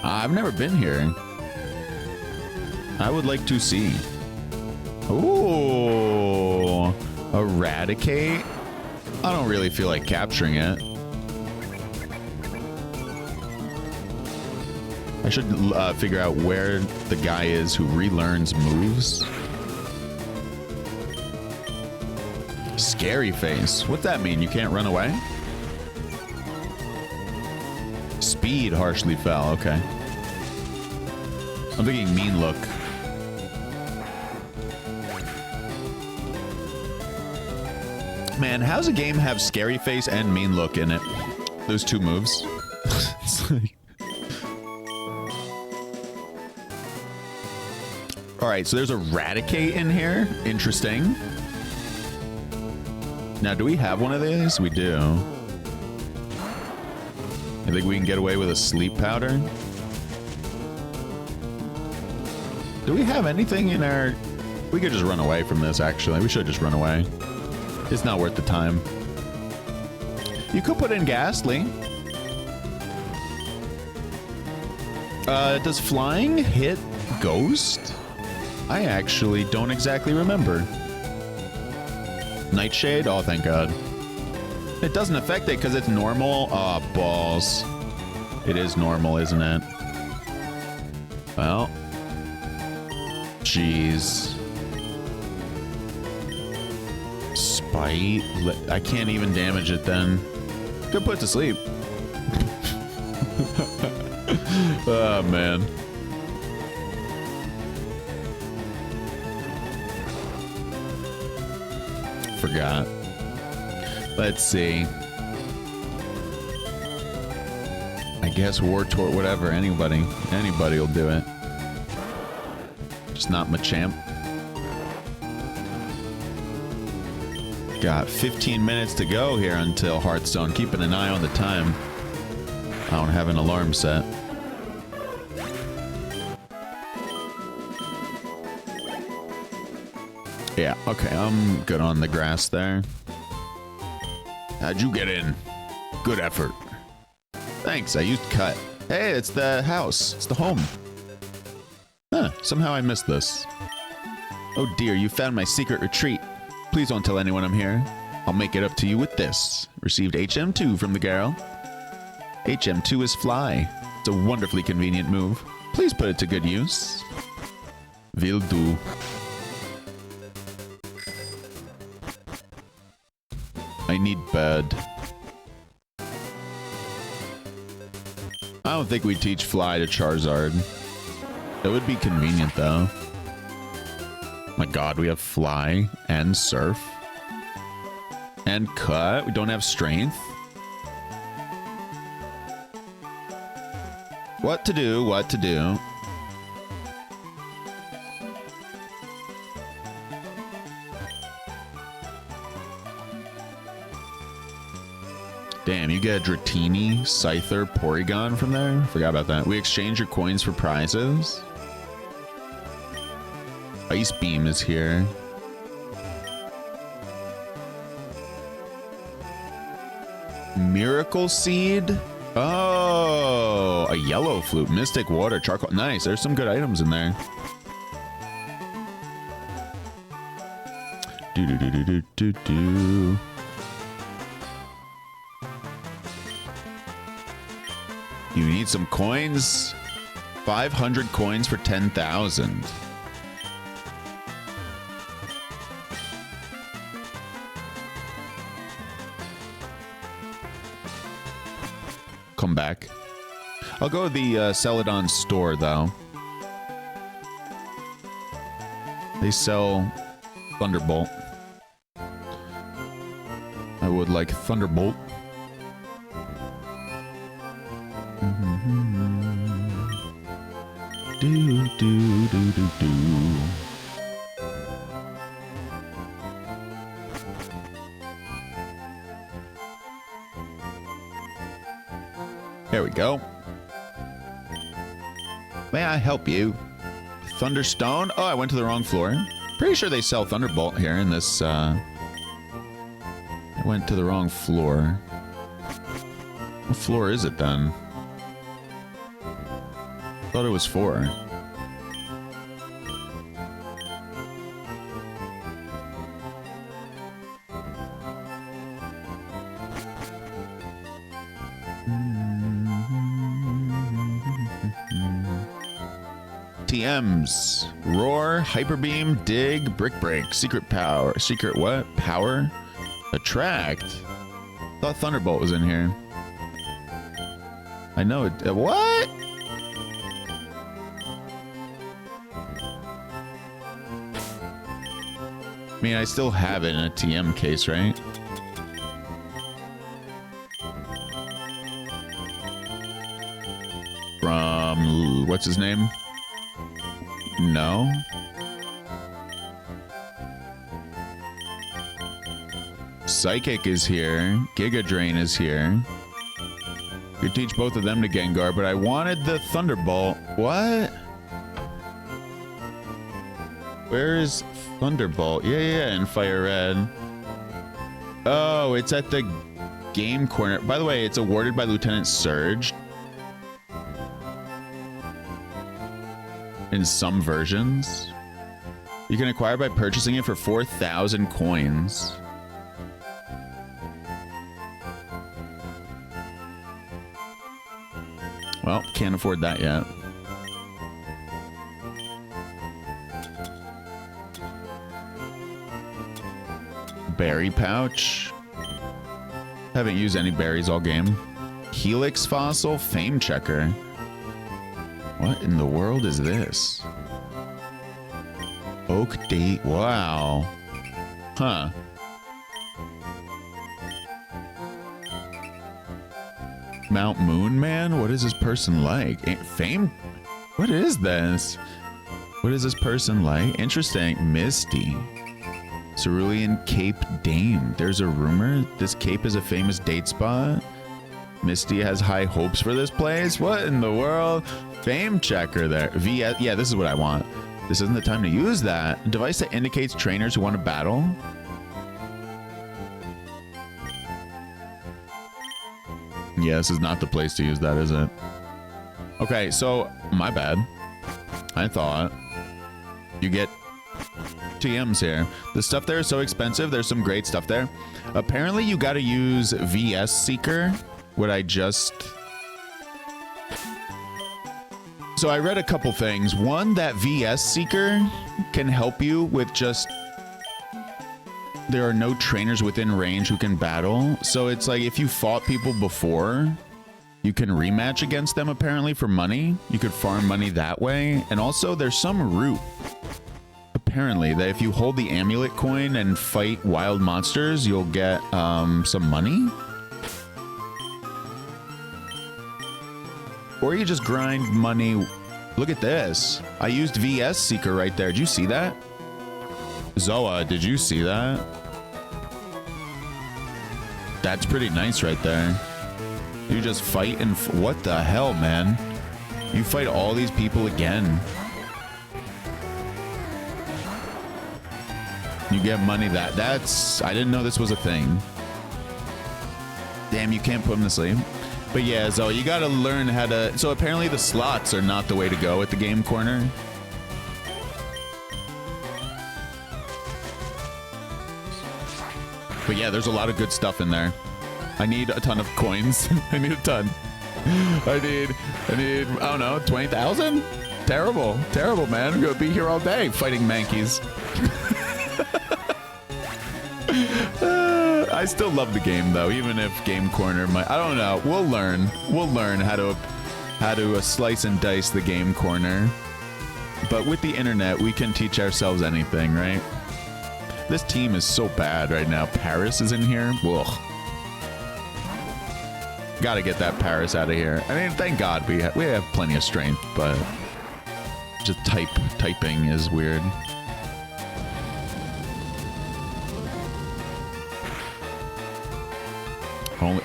I've never been here. I would like to see. Ooh. Eradicate? I don't really feel like capturing it. I should figure out where the guy is who relearns moves. Scary face. What's that mean? You can't run away? Speed harshly fell. Okay. I'm thinking mean look. Man, how's a game have scary face and mean look in it? Those two moves. It's like... Alright, so there's Eradicate in here. Interesting. Now, do we have one of these? We do. I think we can get away with a sleep powder. Do we have anything in our... We could just run away from this, actually. We should just run away. It's not worth the time. You could put in Ghastly. Does flying hit Ghost? I actually don't exactly remember. Nightshade? Oh, thank God. It doesn't affect it because it's normal? Oh, balls. It is normal, isn't it? Well. Jeez. Spite? I can't even damage it then. Could put it to sleep. Oh, man. Forgot. Let's see. I guess War Tort, whatever. Anybody will do it. Just not Machamp. Got 15 minutes to go here until Hearthstone. Keeping an eye on the time. I don't have an alarm set. Yeah, okay, I'm good on the grass there. How'd you get in? Good effort. Thanks, I used cut. Hey, it's the house. It's the home. Huh, somehow I missed this. Oh dear, you found my secret retreat. Please don't tell anyone I'm here. I'll make it up to you with this. Received HM2 from the girl. HM2 is fly. It's a wonderfully convenient move. Please put it to good use. Will do. I need bed. I don't think we teach fly to Charizard. It would be convenient though. My god, we have fly and surf. And cut. We don't have strength. What to do, what to do. Damn, you get a Dratini, Scyther, Porygon from there? Forgot about that. We exchange your coins for prizes. Ice Beam is here. Miracle Seed. Oh, a yellow flute. Mystic Water. Charcoal. Nice. There's some good items in there. Do. You need some coins. 500 coins for 10,000. Come back. I'll go to the Celadon store, though. They sell Thunderbolt. I would like Thunderbolt. Do. There we go. May I help you? Thunderstone? Oh, I went to the wrong floor. Pretty sure they sell Thunderbolt here in this, I went to the wrong floor. What floor is it then? Thought it was 4. TMs. Roar, Hyper Beam, Dig, Brick Break, Secret Power. Secret what? Power? Attract? Thought Thunderbolt was in here. I know it. What? I mean, I still have it in a TM case, right? From... what's his name? No. Psychic is here. Giga Drain is here. Could teach both of them to Gengar, but I wanted the Thunderbolt. What? Where is Thunderbolt? Yeah, in FireRed. Oh, it's at the game corner. By the way, it's awarded by Lieutenant Surge. In some versions. You can acquire by purchasing it for 4,000 coins. Well, can't afford that yet. Berry pouch. Haven't used any berries all game. Helix fossil, fame checker. What in the world is this? Oak date. Wow. Huh. Mount Moon Man? What is this person like? Fame? What is this? What is this person like? Interesting. Misty. Cerulean Cape Dame. There's a rumor this cape is a famous date spot. Misty has high hopes for this place. What in the world? Fame checker there. VS. Yeah, this is what I want. This isn't the time to use that. A device that indicates trainers who want to battle. Yeah, this is not the place to use that, is it? Okay, so my bad. I thought you get TMs here. The stuff there is so expensive. There's some great stuff there. Apparently, you got to use VS Seeker. What I just... So I read a couple things. One, that VS Seeker can help you with just... There are no trainers within range who can battle. So it's like if you fought people before, you can rematch against them apparently for money. You could farm money that way. And also there's some route, apparently, that if you hold the amulet coin and fight wild monsters, you'll get some money. Or you just grind money. Look at this. I used VS Seeker right there. Did you see that? Zoa, did you see that? That's pretty nice right there. You just fight and... what the hell, man? You fight all these people again. You get money that's... I didn't know this was a thing. Damn. Damn, you can't put him to sleep. But yeah, so you gotta learn how to... So apparently the slots are not the way to go at the game corner. But yeah, there's a lot of good stuff in there. I need a ton of coins. I need a ton. I need, I don't know, 20,000? Terrible, terrible, man. I'm gonna be here all day fighting mankeys. I still love the game though, even if Game Corner might, I don't know. We'll learn how to slice and dice the Game Corner. But with the internet, we can teach ourselves anything, right? This team is so bad right now. Paris is in here. Ugh. Gotta get that Paris out of here. I mean, thank God we have plenty of strength, but just typing is weird.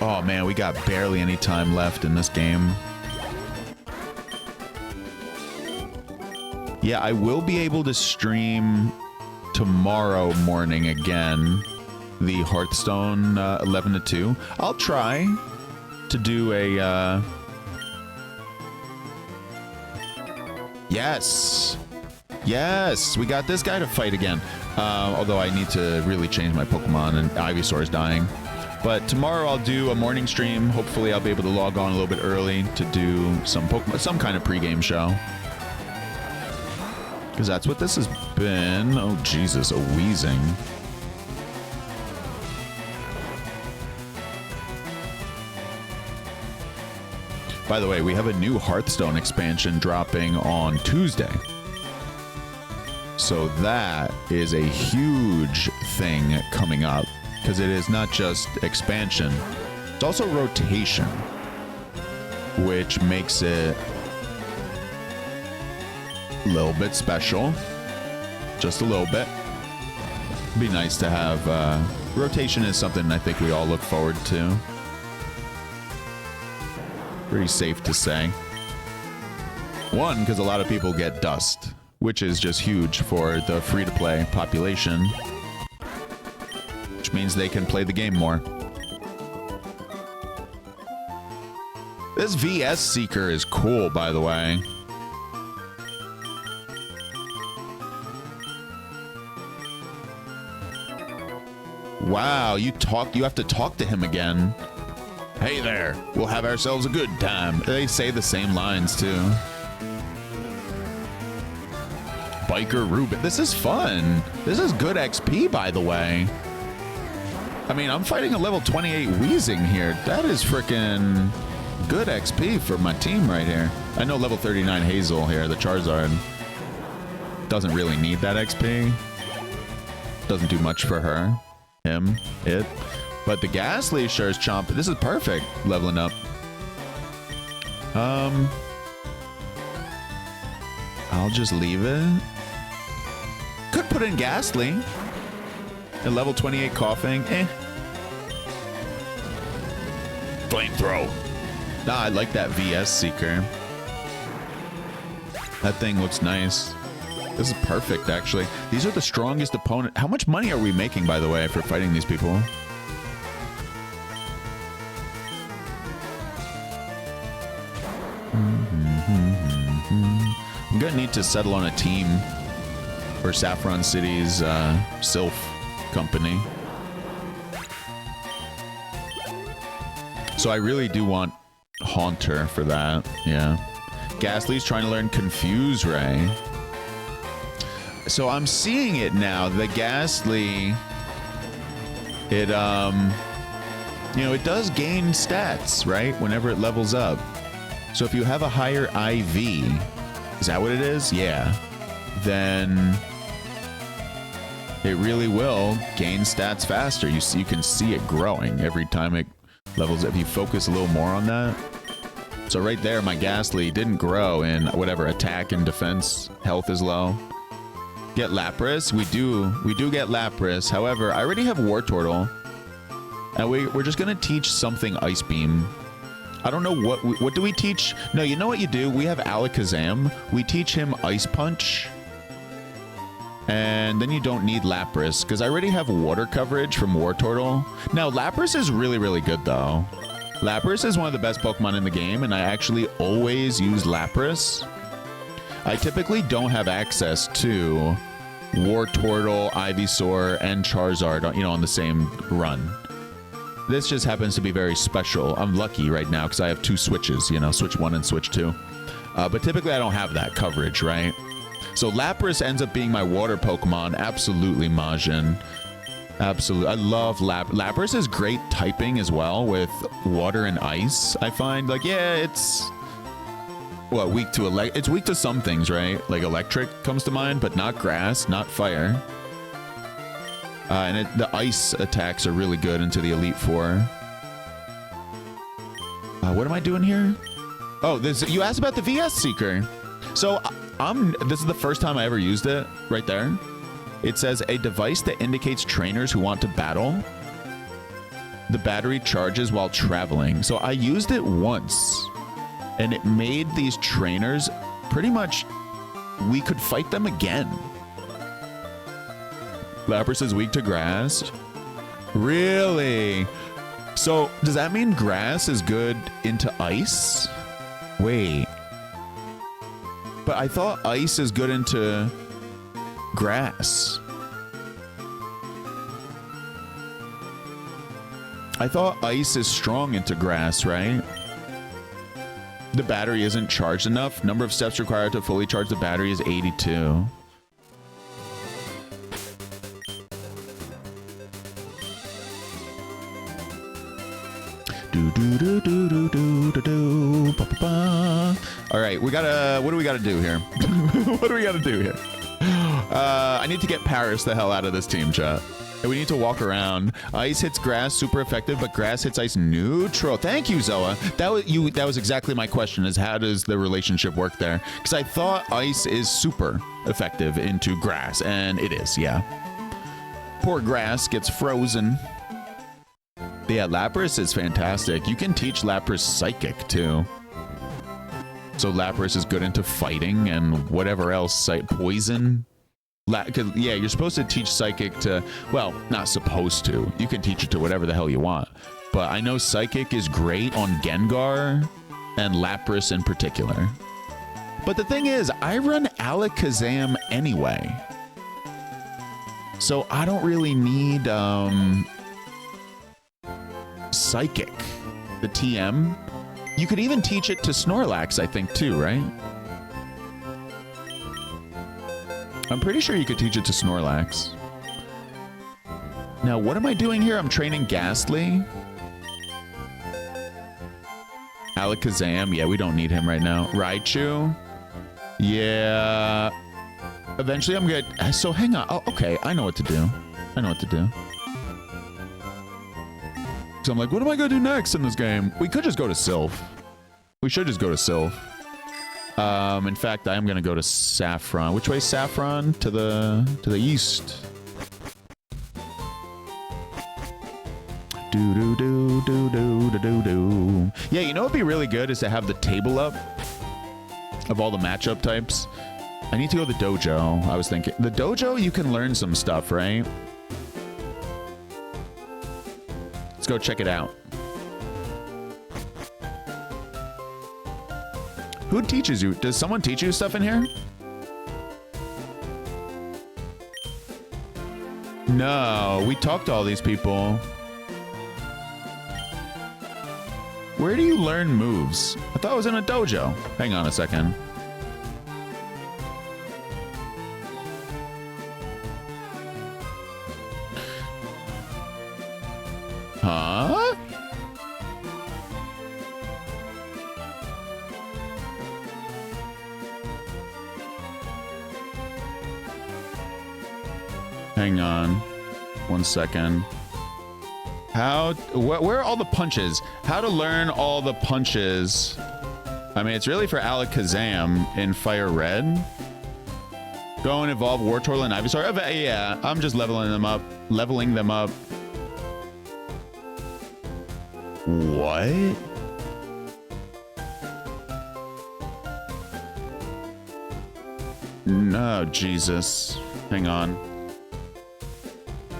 Oh man, we got barely any time left in this game. Yeah, I will be able to stream tomorrow morning again, the Hearthstone 11 to 2. I'll try to do a yes, we got this guy to fight again, although I need to really change my Pokemon and Ivysaur is dying. But tomorrow I'll do a morning stream. Hopefully I'll be able to log on a little bit early to do some Pokemon, some kind of pregame show, because that's what this has been. Oh Jesus, a wheezing. By the way, we have a new Hearthstone expansion dropping on Tuesday. So that is a huge thing coming up, because it is not just expansion, it's also rotation, which makes it a little bit special. Just a little bit. It'd be nice to have rotation is something I think we all look forward to. Pretty safe to say. One, because a lot of people get dust, which is just huge for the free-to-play population, which means they can play the game more. This VS Seeker is cool, by the way. Wow, you have to talk to him again. Hey there, we'll have ourselves a good time. They say the same lines too. Biker Ruben. This is fun. This is good XP, by the way. I mean, I'm fighting a level 28 Weezing here. That is freaking good XP for my team right here. I know level 39 Hazel here, the Charizard, doesn't really need that XP. Doesn't do much for her. Him. It. But the Ghastly sure is chomping. This is perfect. Leveling up. I'll just leave it. Could put in Ghastly. At level 28 coughing. Flamethrow. Nah, I like that VS Seeker. That thing looks nice. This is perfect, actually. These are the strongest opponent. How much money are we making, by the way, for fighting these people? I'm gonna need to settle on a team for Saffron City's Sylph company. So I really do want Haunter for that. Yeah. Ghastly's trying to learn Confuse Ray. So I'm seeing it now. The Ghastly, it you know, it does gain stats, right? Whenever it levels up. So if you have a higher IV, is that what it is? Yeah. Then it really will gain stats faster. You can see it growing every time it levels. If you focus a little more on that. So right there, my Ghastly didn't grow in whatever attack and defense. Health is low. Get Lapras. We do get Lapras. However, I already have Wartortle, and we're just gonna teach something Ice Beam. I don't know what do we teach? No, you know what you do? We have Alakazam. We teach him Ice Punch. And then you don't need Lapras, because I already have water coverage from Wartortle. Now, Lapras is really, really good, though. Lapras is one of the best Pokemon in the game, and I actually always use Lapras. I typically don't have access to Wartortle, Ivysaur, and Charizard, you know, on the same run. This just happens to be very special. I'm lucky right now because I have 2 switches, you know, Switch 1 and Switch 2. But typically I don't have that coverage, right? So Lapras ends up being my water Pokemon. Absolutely, Majin. Absolutely. I love Lapras is great typing as well with water and ice. I find, like, yeah, it's... Well, weak to it's weak to some things, right? Like electric comes to mind, but not grass, not fire. And the ice attacks are really good into the Elite Four. What am I doing here? Oh, you asked about the VS Seeker. So this is the first time I ever used it. Right there. It says a device that indicates trainers who want to battle. The battery charges while traveling. So I used it once. And it made these trainers pretty much, we could fight them again. Lapras is weak to grass. Really? So does that mean grass is good into ice? Wait. But I thought ice is good into grass. I thought ice is strong into grass, right? The battery isn't charged enough. Number of steps required to fully charge the battery is 82. All right, we gotta. What do we gotta do here? What do we gotta do here? I need to get Paris the hell out of this team, chat. We need to walk around. Ice hits grass, super effective, but grass hits ice neutral. Thank you, Zoa. That was exactly my question, is how does the relationship work there? Because I thought ice is super effective into grass, and it is, yeah. Poor grass gets frozen. But yeah, Lapras is fantastic. You can teach Lapras Psychic, too. So Lapras is good into fighting and whatever else, poison. Yeah, you're supposed to teach Psychic to, well, not supposed to. You can teach it to whatever the hell you want. But I know Psychic is great on Gengar and Lapras in particular. But the thing is, I run Alakazam anyway. So I don't really need Psychic. The TM. You could even teach it to Snorlax, I think, too, right? I'm pretty sure you could teach it to Snorlax. Now, what am I doing here? I'm training Ghastly. Alakazam. Yeah, we don't need him right now. Raichu. Yeah. Eventually, I'm good. So, hang on. Oh, okay. I know what to do. I know what to do. So, I'm like, what am I going to do next in this game? We could just go to Sylph. We should just go to Sylph. In fact, I am going to go to Saffron. Which way is Saffron? To the east. Do-do-do-do-do-do-do-do. Yeah, you know what'd be really good is to have the table up of all the matchup types. I need to go to the dojo. I was thinking. The dojo, you can learn some stuff, right? Let's go check it out. Who teaches you? Does someone teach you stuff in here? No, we talked to all these people. Where do you learn moves? I thought it was in a dojo. Hang on a second. Huh? Hang on. 1 second. Where are all the punches? How to learn all the punches. I mean, it's really for Alakazam in FireRed. Go and evolve Wartortle and Ivysaur. Yeah, I'm just leveling them up. What? No, Jesus. Hang on.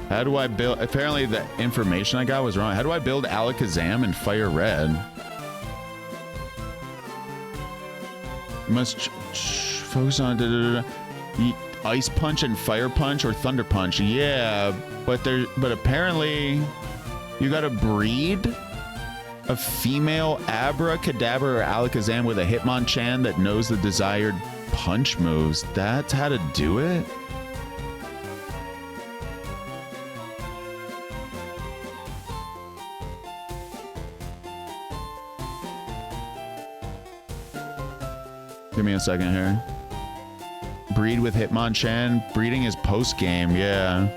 How do I build? Apparently the information I got was wrong. How do I build Alakazam in FireRed? Must focus on Ice Punch and Fire Punch or Thunder Punch. Yeah, but apparently you gotta breed a female Abracadabra or Alakazam with a Hitmonchan that knows the desired punch moves. That's how to do it? Give me a second here. Breed with Hitmonchan. Breeding is post-game, yeah.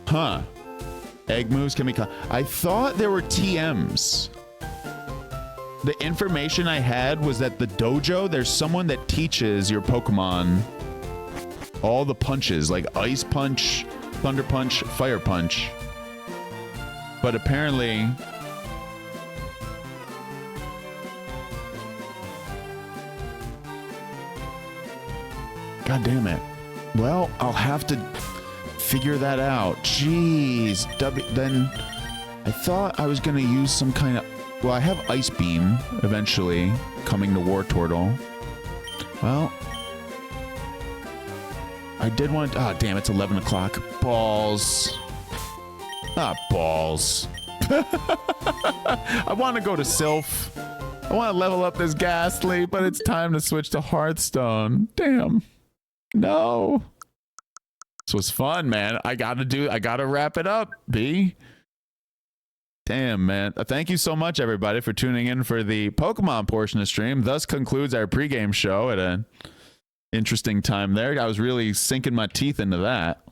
Huh. Egg moves can be... I thought there were TMs. The information I had was that the dojo, there's someone that teaches your Pokemon all the punches, like Ice Punch, Thunder Punch, Fire Punch. But apparently... God damn it. Well, I'll have to figure that out. Jeez. Then I thought I was going to use some kind of... Well, I have Ice Beam eventually coming to War Turtle. Well, I did want... Oh, damn, it's 11 o'clock. Balls. Ah, balls. I want to go to Sylph. I want to level up this Ghastly, but it's time to switch to Hearthstone. Damn. No. This was fun, man. I gotta wrap it up, B. Damn, man. Thank you so much, everybody, for tuning in for the Pokemon portion of the stream. Thus concludes our pregame show at an interesting time there. I was really sinking my teeth into that.